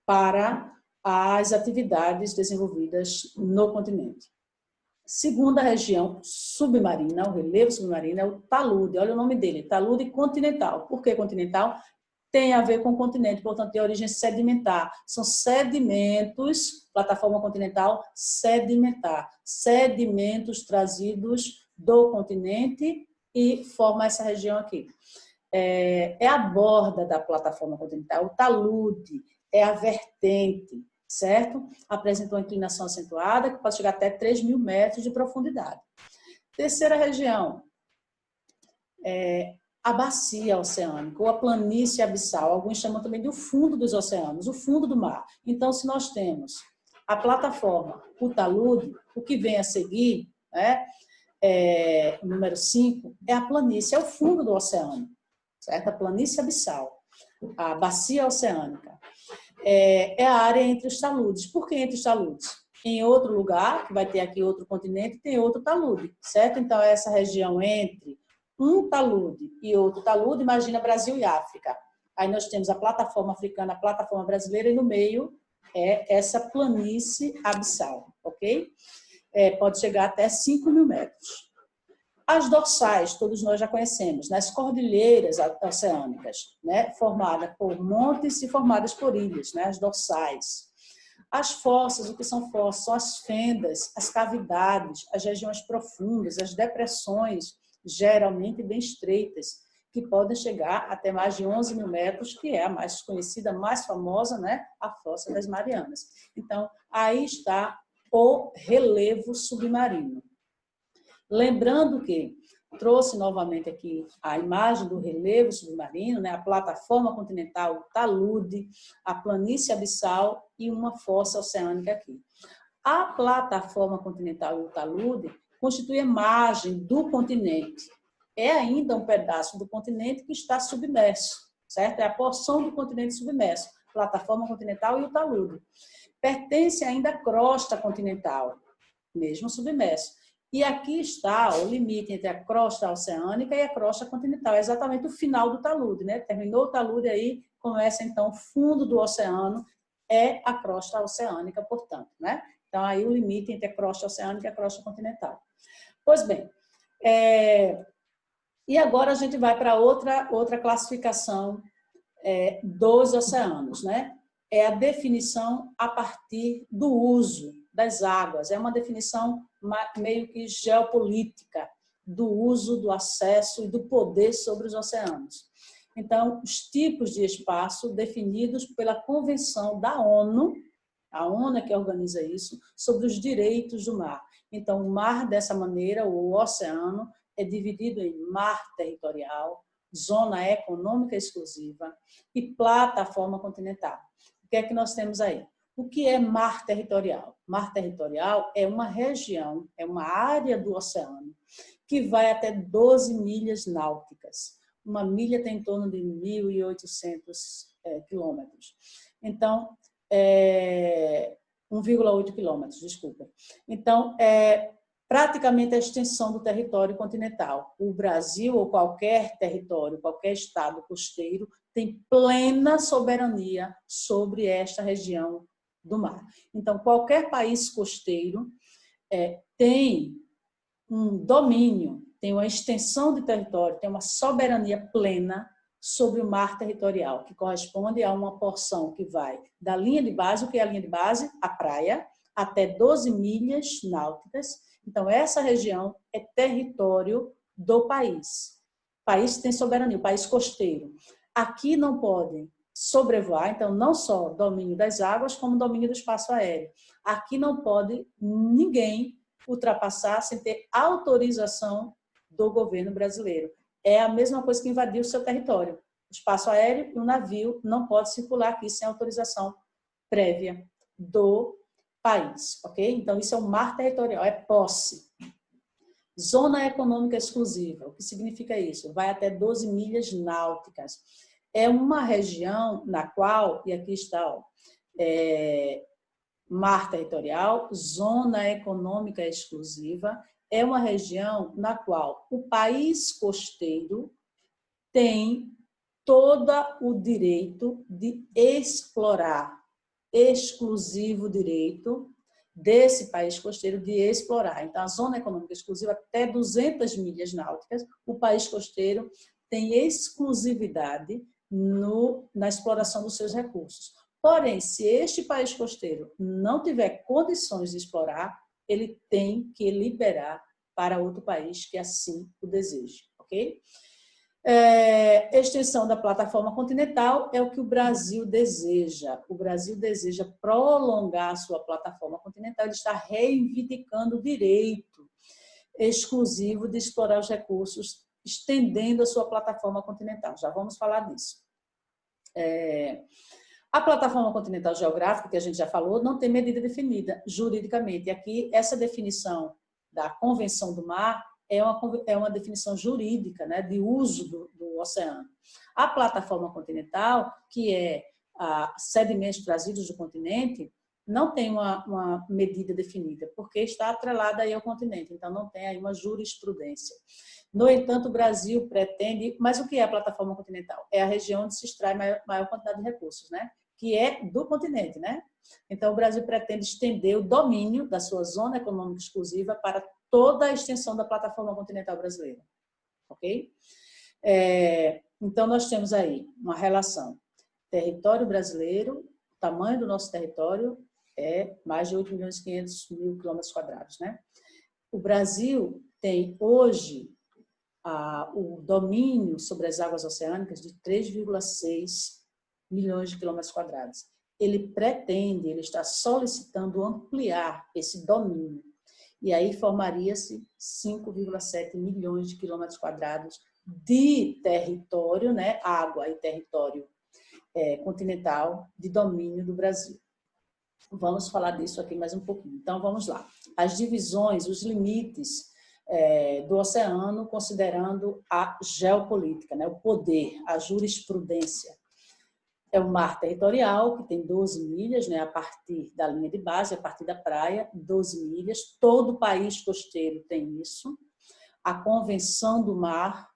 para as atividades desenvolvidas no continente. Segunda região submarina, o relevo submarino, é o talude. Olha o nome dele, talude continental. Por que continental? Tem a ver com o continente, portanto, tem origem sedimentar. São sedimentos, plataforma continental sedimentar. Sedimentos trazidos do continente e forma essa região aqui. É a borda da plataforma continental, o talude, é a vertente, certo? Apresenta uma inclinação acentuada que pode chegar até 3.000 metros de profundidade. Terceira região, a bacia oceânica, ou a planície abissal. Alguns chamam também de o fundo dos oceanos, o fundo do mar. Então, se nós temos a plataforma, o talude, o que vem a seguir, né, número 5, é a planície, é o fundo do oceano, certo? A planície abissal, a bacia oceânica. É a área entre os taludes. Por que entre os taludes? Em outro lugar, que vai ter aqui outro continente, tem outro talude, certo? Então, essa região entre um talude e outro talude, imagina Brasil e África. Aí nós temos a plataforma africana, a plataforma brasileira, e no meio é essa planície abissal, ok? Pode chegar até 5.000 metros. As dorsais, todos nós já conhecemos, nas cordilheiras oceânicas, né, formadas por montes e formadas por ilhas, né, as dorsais. As fossas, o que são fossas? São as fendas, as cavidades, as regiões profundas, as depressões, geralmente bem estreitas, que podem chegar até mais de 11.000 metros, que é a mais conhecida, mais famosa, né, a Fossa das Marianas. Então, aí está o relevo submarino. Lembrando que trouxe novamente aqui a imagem do relevo submarino, né, a plataforma continental, o talude, a planície abissal e uma fossa oceânica aqui. A plataforma continental e o talude constituem a margem do continente. É ainda um pedaço do continente que está submerso, certo? É a porção do continente submerso, plataforma continental e o talude. Pertence ainda à crosta continental, mesmo submerso. E aqui está o limite entre a crosta oceânica e a crosta continental, é exatamente o final do talude, né? Terminou o talude aí, começa então o fundo do oceano, é a crosta oceânica, portanto, né? Então aí o limite entre a crosta oceânica e a crosta continental. Pois bem, e agora a gente vai para outra classificação dos oceanos, né? É a definição a partir do uso das águas. É uma definição meio que geopolítica do uso, do acesso e do poder sobre os oceanos. Então, os tipos de espaço definidos pela Convenção da ONU, a ONU é que organiza isso, sobre os direitos do mar. Então, o mar, dessa maneira, o oceano, é dividido em mar territorial, zona econômica exclusiva e plataforma continental. O que é que nós temos aí? O que é mar territorial? Mar territorial é uma região, é uma área do oceano que vai até 12 milhas náuticas. Uma milha tem em torno de 1.800 quilômetros. Então, 1,8 quilômetros, desculpa. Então, praticamente a extensão do território continental. O Brasil, ou qualquer território, qualquer estado costeiro, tem plena soberania sobre esta região do mar. Então, qualquer país costeiro tem um domínio, tem uma extensão de território, tem uma soberania plena sobre o mar territorial, que corresponde a uma porção que vai da linha de base, o que é a linha de base? A praia, até 12 milhas náuticas. Então, essa região é território do país. O país tem soberania, o país costeiro. Aqui não pode sobrevoar, então não só domínio das águas, como domínio do espaço aéreo. Aqui não pode ninguém ultrapassar sem ter autorização do governo brasileiro. É a mesma coisa que invadir o seu território. O espaço aéreo e o navio não pode circular aqui sem autorização prévia do país, ok? Então, isso é o mar territorial, é posse. Zona econômica exclusiva, o que significa isso? Vai até 12 milhas náuticas. É uma região na qual, e aqui está, ó, mar territorial, zona econômica exclusiva, é uma região na qual o país costeiro tem todo o direito de explorar, exclusivo direito desse país costeiro de explorar. Então, a zona econômica exclusiva, até 200 milhas náuticas, o país costeiro tem exclusividade na exploração dos seus recursos. Porém, se este país costeiro não tiver condições de explorar, ele tem que liberar para outro país que assim o deseje, ok? Extensão da plataforma continental é o que o Brasil deseja. O Brasil deseja prolongar a sua plataforma continental, ele está reivindicando o direito exclusivo de explorar os recursos, estendendo a sua plataforma continental. Já vamos falar disso. A plataforma continental geográfica, que a gente já falou, não tem medida definida juridicamente. E aqui, essa definição da Convenção do Mar é uma definição jurídica, né, de uso do oceano. A plataforma continental, que é sedimentos trazidos do continente, não tem uma medida definida, porque está atrelada aí ao continente, então não tem aí uma jurisprudência. No entanto, o Brasil pretende... Mas o que é a plataforma continental? É a região onde se extrai maior quantidade de recursos, né? Que é do continente, né? Então, o Brasil pretende estender o domínio da sua zona econômica exclusiva para toda a extensão da plataforma continental brasileira, ok? Então, nós temos aí uma relação território brasileiro, o tamanho do nosso território é mais de 8.500.000 km², né? O Brasil tem hoje o domínio sobre as águas oceânicas de 3,6 milhões de km². Ele está solicitando ampliar esse domínio. E aí formaria-se 5,7 milhões de km² de território, né, água e território continental de domínio do Brasil. Vamos falar disso aqui mais um pouquinho. Então, vamos lá. As divisões, os limites do oceano, considerando a geopolítica, né, o poder, a jurisprudência. É o mar territorial, que tem 12 milhas, né, a partir da linha de base, a partir da praia, 12 milhas. Todo país costeiro tem isso. A Convenção do Mar,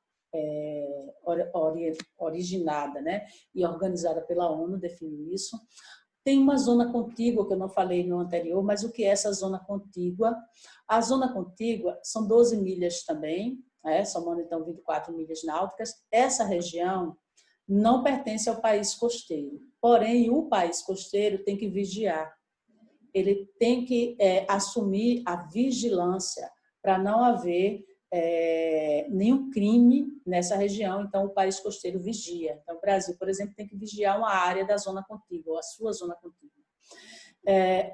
originada, né, e organizada pela ONU, define isso. Tem uma zona contígua, que eu não falei no anterior, mas o que é essa zona contígua? A zona contígua são 12 milhas também, somando então 24 milhas náuticas. Essa região não pertence ao país costeiro, porém o país costeiro tem que vigiar, ele tem que assumir a vigilância para não haver nenhum crime nessa região, então o país costeiro vigia. Então o Brasil, por exemplo, tem que vigiar uma área da zona contígua, a sua zona contígua.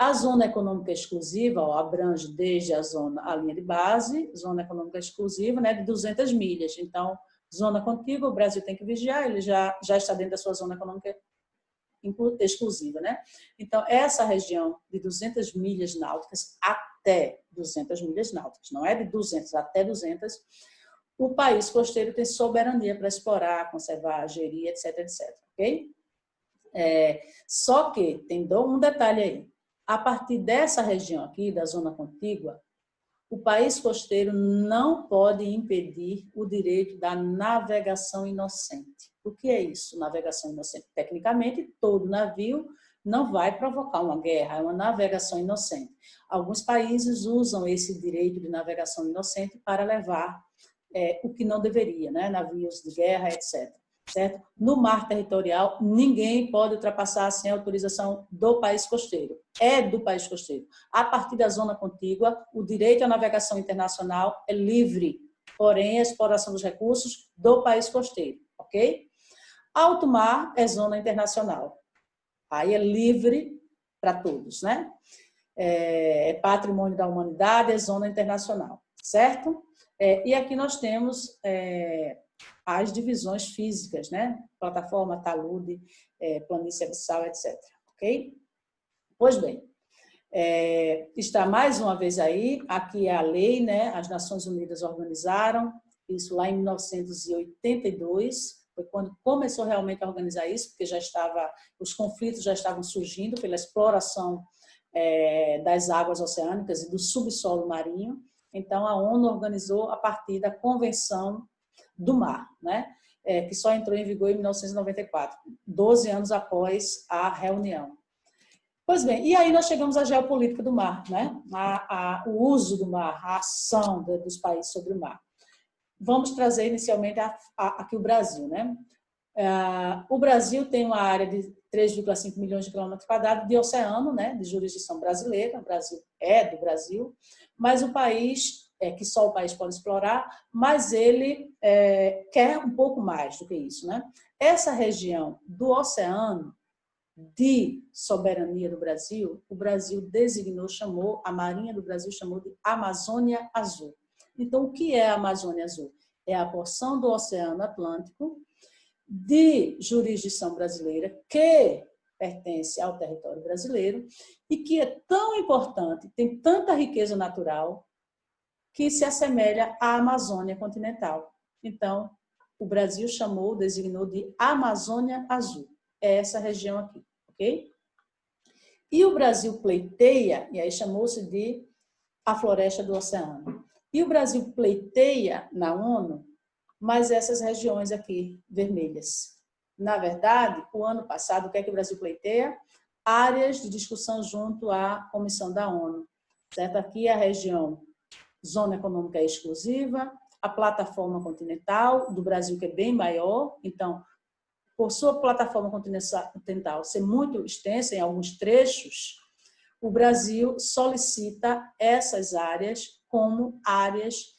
A zona econômica exclusiva abrange desde a linha de base, zona econômica exclusiva, né, de 200 milhas, então zona contígua, o Brasil tem que vigiar, ele já está dentro da sua zona econômica exclusiva, né? Então, essa região de 200 milhas náuticas, até 200 milhas náuticas, não é de 200 até 200, o país costeiro tem soberania para explorar, conservar, gerir, etc, etc, ok? Só que tem um detalhe aí. A partir dessa região aqui, da zona contígua, o país costeiro não pode impedir o direito da navegação inocente. O que é isso, navegação inocente? Tecnicamente, todo navio não vai provocar uma guerra, é uma navegação inocente. Alguns países usam esse direito de navegação inocente para levar o que não deveria, né? Navios de guerra, etc. Certo? No mar territorial, ninguém pode ultrapassar sem autorização do país costeiro. É do país costeiro. A partir da zona contígua, o direito à navegação internacional é livre, porém a exploração dos recursos do país costeiro, ok? Alto mar é zona internacional. Aí é livre para todos, né? É patrimônio da humanidade, é zona internacional, certo? E aqui nós temos as divisões físicas, né? Plataforma, talude, planície abissal, etc. Ok? Pois bem, Está mais uma vez aí, aqui é a lei, né? As Nações Unidas organizaram, isso lá em 1982, foi quando começou realmente a organizar isso, porque os conflitos já estavam surgindo pela exploração das águas oceânicas e do subsolo marinho. Então, a ONU organizou a partir da Convenção do Mar, né? Que só entrou em vigor em 1994, 12 anos após a reunião. Pois bem, e aí nós chegamos à geopolítica do mar, né? O uso do mar, a ação dos países sobre o mar. Vamos trazer inicialmente aqui o Brasil, né? O Brasil tem uma área de 3,5 milhões de quilômetros quadrados de oceano, né? De jurisdição brasileira, o Brasil é do Brasil, mas o país, que só o país pode explorar, mas ele quer um pouco mais do que isso, né? Essa região do oceano, de soberania do Brasil, o Brasil chamou, a Marinha do Brasil chamou de Amazônia Azul. Então, o que é a Amazônia Azul? É a porção do Oceano Atlântico de jurisdição brasileira que pertence ao território brasileiro e que é tão importante, tem tanta riqueza natural, que se assemelha à Amazônia continental. Então, o Brasil designou de Amazônia Azul. É essa região aqui. Okay? E o Brasil pleiteia, e aí chamou-se de a floresta do oceano. E o Brasil pleiteia na ONU, mas essas regiões aqui vermelhas. Na verdade, o ano passado, o que é que o Brasil pleiteia? Áreas de discussão junto à Comissão da ONU. Certo? Aqui é a região Zona Econômica Exclusiva, a plataforma continental do Brasil, que é bem maior, então, por sua plataforma continental ser muito extensa em alguns trechos, o Brasil solicita essas áreas como áreas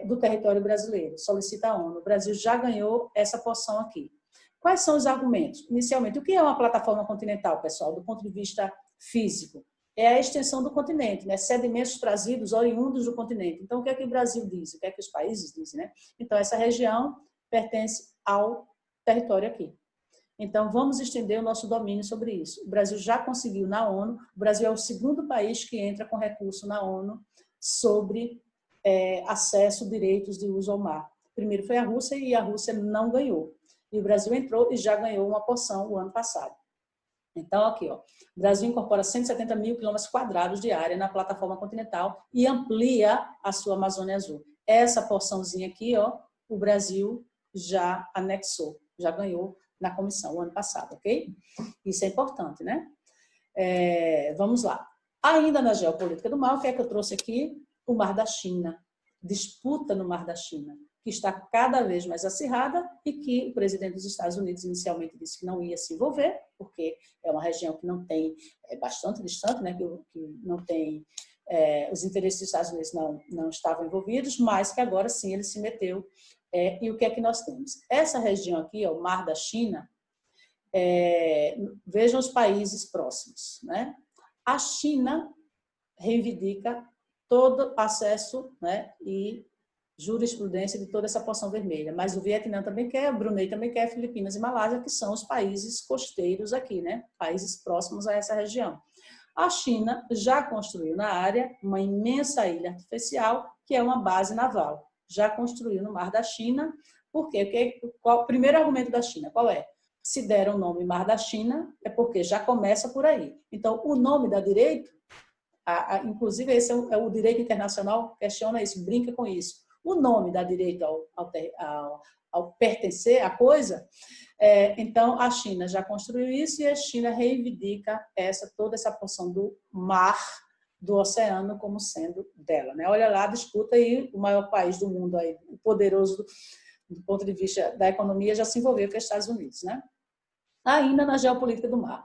do território brasileiro, solicita a ONU. O Brasil já ganhou essa porção aqui. Quais são os argumentos? Inicialmente, o que é uma plataforma continental, pessoal, do ponto de vista físico? É a extensão do continente, né? Sedimentos trazidos oriundos do continente. Então, o que é que o Brasil diz? O que é que os países dizem, né? Então, essa região pertence ao território aqui. Então, vamos estender o nosso domínio sobre isso. O Brasil já conseguiu na ONU, o Brasil é o segundo país que entra com recurso na ONU sobre acesso, direitos de uso ao mar. Primeiro foi a Rússia e a Rússia não ganhou. E o Brasil entrou e já ganhou uma porção o ano passado. Então, aqui, ó, o Brasil incorpora 170 mil quilômetros quadrados de área na plataforma continental e amplia a sua Amazônia Azul. Essa porçãozinha aqui, ó, o Brasil já anexou, já ganhou na comissão o ano passado, ok? Isso é importante, né? Vamos lá. Ainda na geopolítica do mar, o que é que eu trouxe aqui? O Mar da China. Disputa no Mar da China, que está cada vez mais acirrada e que o presidente dos Estados Unidos inicialmente disse que não ia se envolver, porque é uma região que não tem, bastante distante, né, que não tem, os interesses dos Estados Unidos não estavam envolvidos, mas que agora sim ele se meteu. E o que é que nós temos? Essa região aqui, ó, o Mar da China, vejam os países próximos, né? A China reivindica todo acesso, né, e jurisprudência de toda essa porção vermelha, mas o Vietnã também quer, Brunei também quer, Filipinas e Malásia, que são os países costeiros aqui, né, países próximos a essa região. A China já construiu na área uma imensa ilha artificial, que é uma base naval. Já construiu no Mar da China, porque o primeiro argumento da China, qual é? Se deram o nome Mar da China, é porque já começa por aí. Então, o nome dá direito, inclusive esse é o direito internacional, questiona isso, brinca com isso. O nome dá direito ao pertencer à coisa, então a China já construiu isso e a China reivindica toda essa porção do mar, do oceano, como sendo dela, né? Olha lá, disputa aí, o maior país do mundo, aí, o poderoso do ponto de vista da economia, já se envolveu com os Estados Unidos, né? Ainda na geopolítica do mar.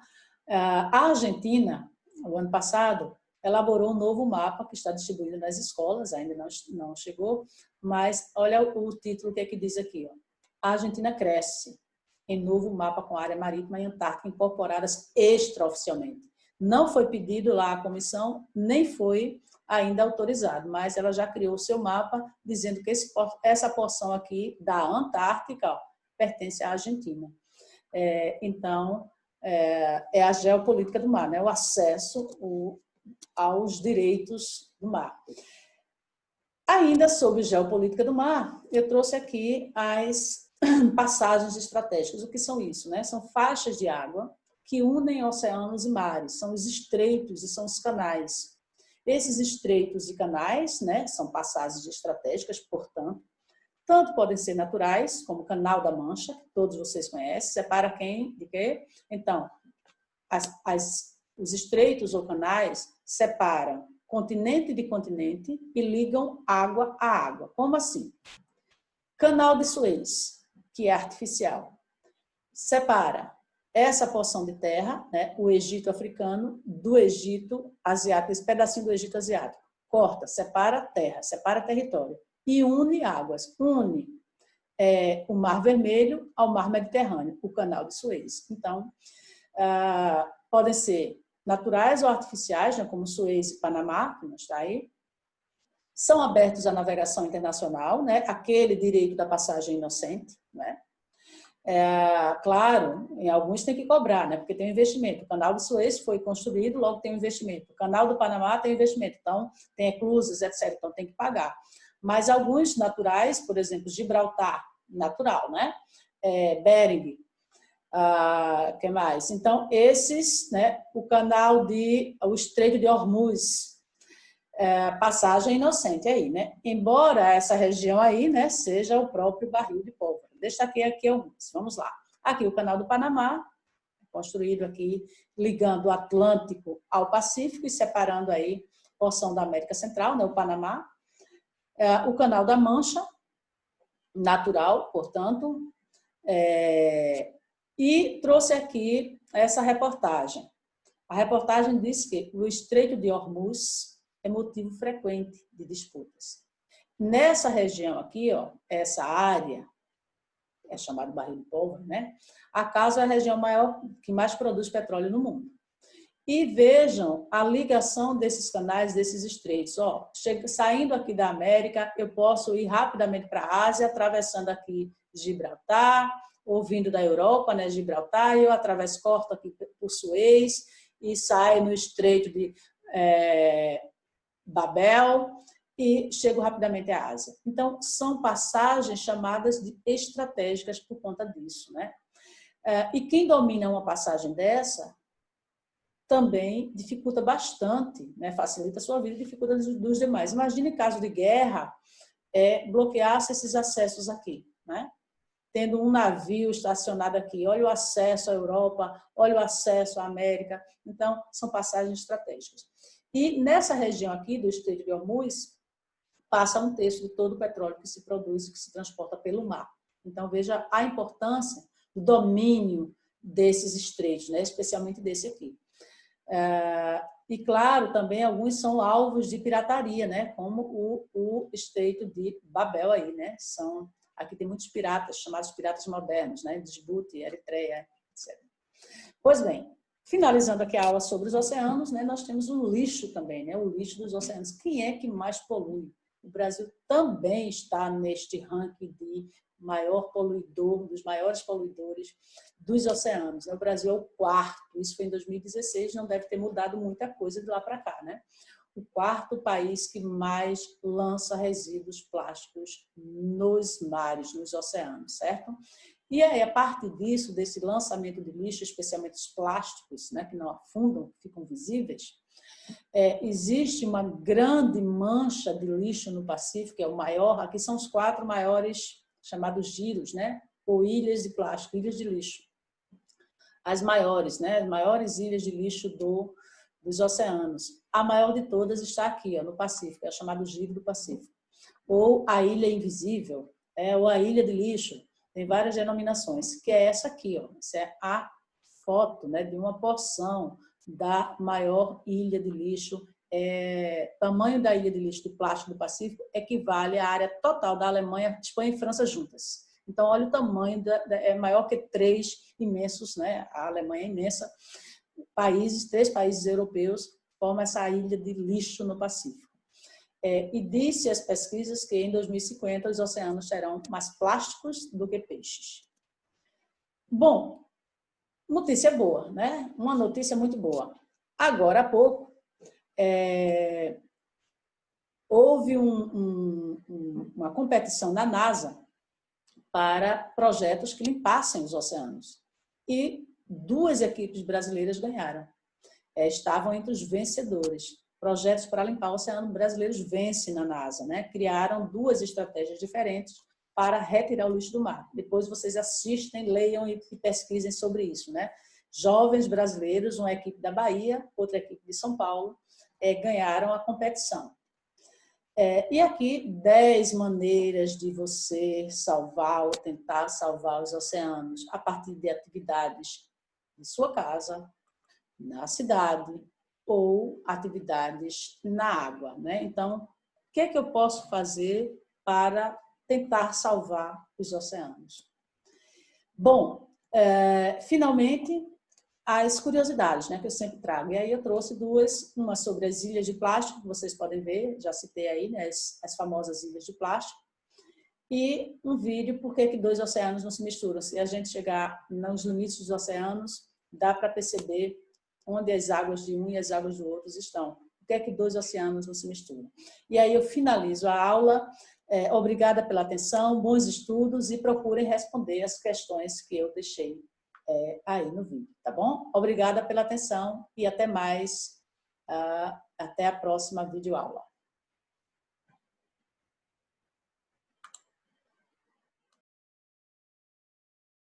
A Argentina, no ano passado, elaborou um novo mapa que está distribuído nas escolas, ainda não chegou, mas olha o título que é que diz aqui, ó. A Argentina cresce em novo mapa com área marítima e antártica incorporadas extraoficialmente. Não foi pedido lá à comissão, nem foi ainda autorizado, mas ela já criou o seu mapa dizendo que essa porção aqui da Antártica, ó, pertence à Argentina. Então, é a geopolítica do mar, né? O acesso, aos direitos do mar. Ainda sobre geopolítica do mar, eu trouxe aqui as passagens estratégicas. O que são isso? Né? São faixas de água que unem oceanos e mares, são os estreitos e são os canais. Esses estreitos e canais, né, são passagens estratégicas, portanto, tanto podem ser naturais, como o Canal da Mancha, que todos vocês conhecem, separa quem de quê? Então, os estreitos ou canais separam continente de continente e ligam água a água. Como assim? Canal de Suez, que é artificial, separa essa porção de terra, né, o Egito africano, do Egito asiático, esse pedacinho do Egito asiático. Corta, separa a terra, separa território e une águas. Une o Mar Vermelho ao Mar Mediterrâneo, o Canal de Suez. Então, podem ser naturais ou artificiais, né, como Suez e Panamá, que não está aí. São abertos à navegação internacional, né, aquele direito da passagem inocente, né? Claro, em alguns tem que cobrar, né? Porque tem um investimento. O Canal de Suez foi construído, logo tem um investimento. O Canal do Panamá tem investimento, então tem eclusas, etc. Então tem que pagar. Mas alguns naturais, por exemplo, Gibraltar, natural, né? Bering, que mais? Então esses, né? O Estreito de Hormuz, passagem inocente aí, né? Embora essa região aí, né, seja o próprio barril de pólvora. Destaquei aqui alguns. Vamos lá. Aqui o Canal do Panamá, construído aqui ligando o Atlântico ao Pacífico e separando aí a porção da América Central, né, o Panamá. O Canal da Mancha, natural, portanto. E trouxe aqui essa reportagem. A reportagem diz que o Estreito de Hormuz é motivo frequente de disputas. Nessa região aqui, ó, essa área, é chamado barril de pólvora, né? A causa é a região maior que mais produz petróleo no mundo. E vejam a ligação desses canais, desses estreitos. Ó, saindo aqui da América, eu posso ir rapidamente para a Ásia, atravessando aqui Gibraltar, ou vindo da Europa, né, Gibraltar, eu atravesso, corto aqui por Suez e saio no Estreito de Babel e chego rapidamente à Ásia. Então, são passagens chamadas de estratégicas por conta disso, né? E quem domina uma passagem dessa também dificulta bastante, né? Facilita a sua vida e dificulta dos demais. Imagine em caso de guerra, bloqueasse esses acessos aqui, né? Tendo um navio estacionado aqui, olha o acesso à Europa, olha o acesso à América. Então, são passagens estratégicas. E nessa região aqui do Estreito de Hormuz, passa um terço de todo o petróleo que se produz e que se transporta pelo mar. Então, veja a importância do domínio desses estreitos, né? Especialmente desse aqui. E, claro, também alguns são alvos de pirataria, né? Como o Estreito de Babel aí, né? Aqui tem muitos piratas, chamados piratas modernos, né? Djibouti, Eritreia, etc. Pois bem, finalizando aqui a aula sobre os oceanos, né? Nós temos o lixo também, né? O lixo dos oceanos. Quem é que mais polui? O Brasil também está neste ranking de maior poluidor, dos maiores poluidores dos oceanos. O Brasil é o quarto, isso foi em 2016, não deve ter mudado muita coisa de lá para cá, né? O quarto país que mais lança resíduos plásticos nos mares, nos oceanos, certo? E aí, a partir disso, desse lançamento de lixo, especialmente os plásticos, né, que não afundam, ficam visíveis, existe uma grande mancha de lixo no Pacífico, que é o maior, aqui são os 4 maiores chamados giros, né, ou ilhas de plástico, ilhas de lixo. As maiores, né, as maiores ilhas de lixo dos oceanos. A maior de todas está aqui, ó, no Pacífico, é chamado Giro do Pacífico. Ou a Ilha Invisível, ou a Ilha de Lixo, tem várias denominações, que é essa aqui, ó. Essa é a foto, né, de uma porção da maior ilha de lixo. Tamanho da ilha de lixo de plástico do Pacífico equivale à área total da Alemanha, Espanha e França juntas. Então, olha o tamanho, é maior que 3 imensos, né? A Alemanha é imensa. 3 países europeus formam essa ilha de lixo no Pacífico. E disse as pesquisas que em 2050 os oceanos terão mais plásticos do que peixes. Bom, notícia boa, né? Uma notícia muito boa. Agora há pouco, houve uma competição na NASA para projetos que limpassem os oceanos. E 2 equipes brasileiras ganharam. Estavam entre os vencedores. Projetos para limpar o oceano brasileiros vencem na NASA, né? Criaram 2 estratégias diferentes para retirar o lixo do mar. Depois vocês assistem, leiam e pesquisem sobre isso, né? Jovens brasileiros, uma equipe da Bahia, outra equipe de São Paulo, ganharam a competição. E aqui 10 maneiras de você salvar ou tentar salvar os oceanos a partir de atividades em sua casa, na cidade ou atividades na água, né? Então, o que é que eu posso fazer para tentar salvar os oceanos? Bom, finalmente, as curiosidades, né, que eu sempre trago. E aí eu trouxe 2, uma sobre as ilhas de plástico, que vocês podem ver, já citei aí, né, as famosas ilhas de plástico, e um vídeo por que 2 oceanos não se misturam. Se a gente chegar nos limites dos oceanos, dá para perceber onde as águas de um e as águas do outro estão. Por que 2 oceanos não se misturam? E aí eu finalizo a aula. Obrigada pela atenção, bons estudos e procurem responder as questões que eu deixei aí no vídeo, tá bom? Obrigada pela atenção e até mais, até a próxima videoaula.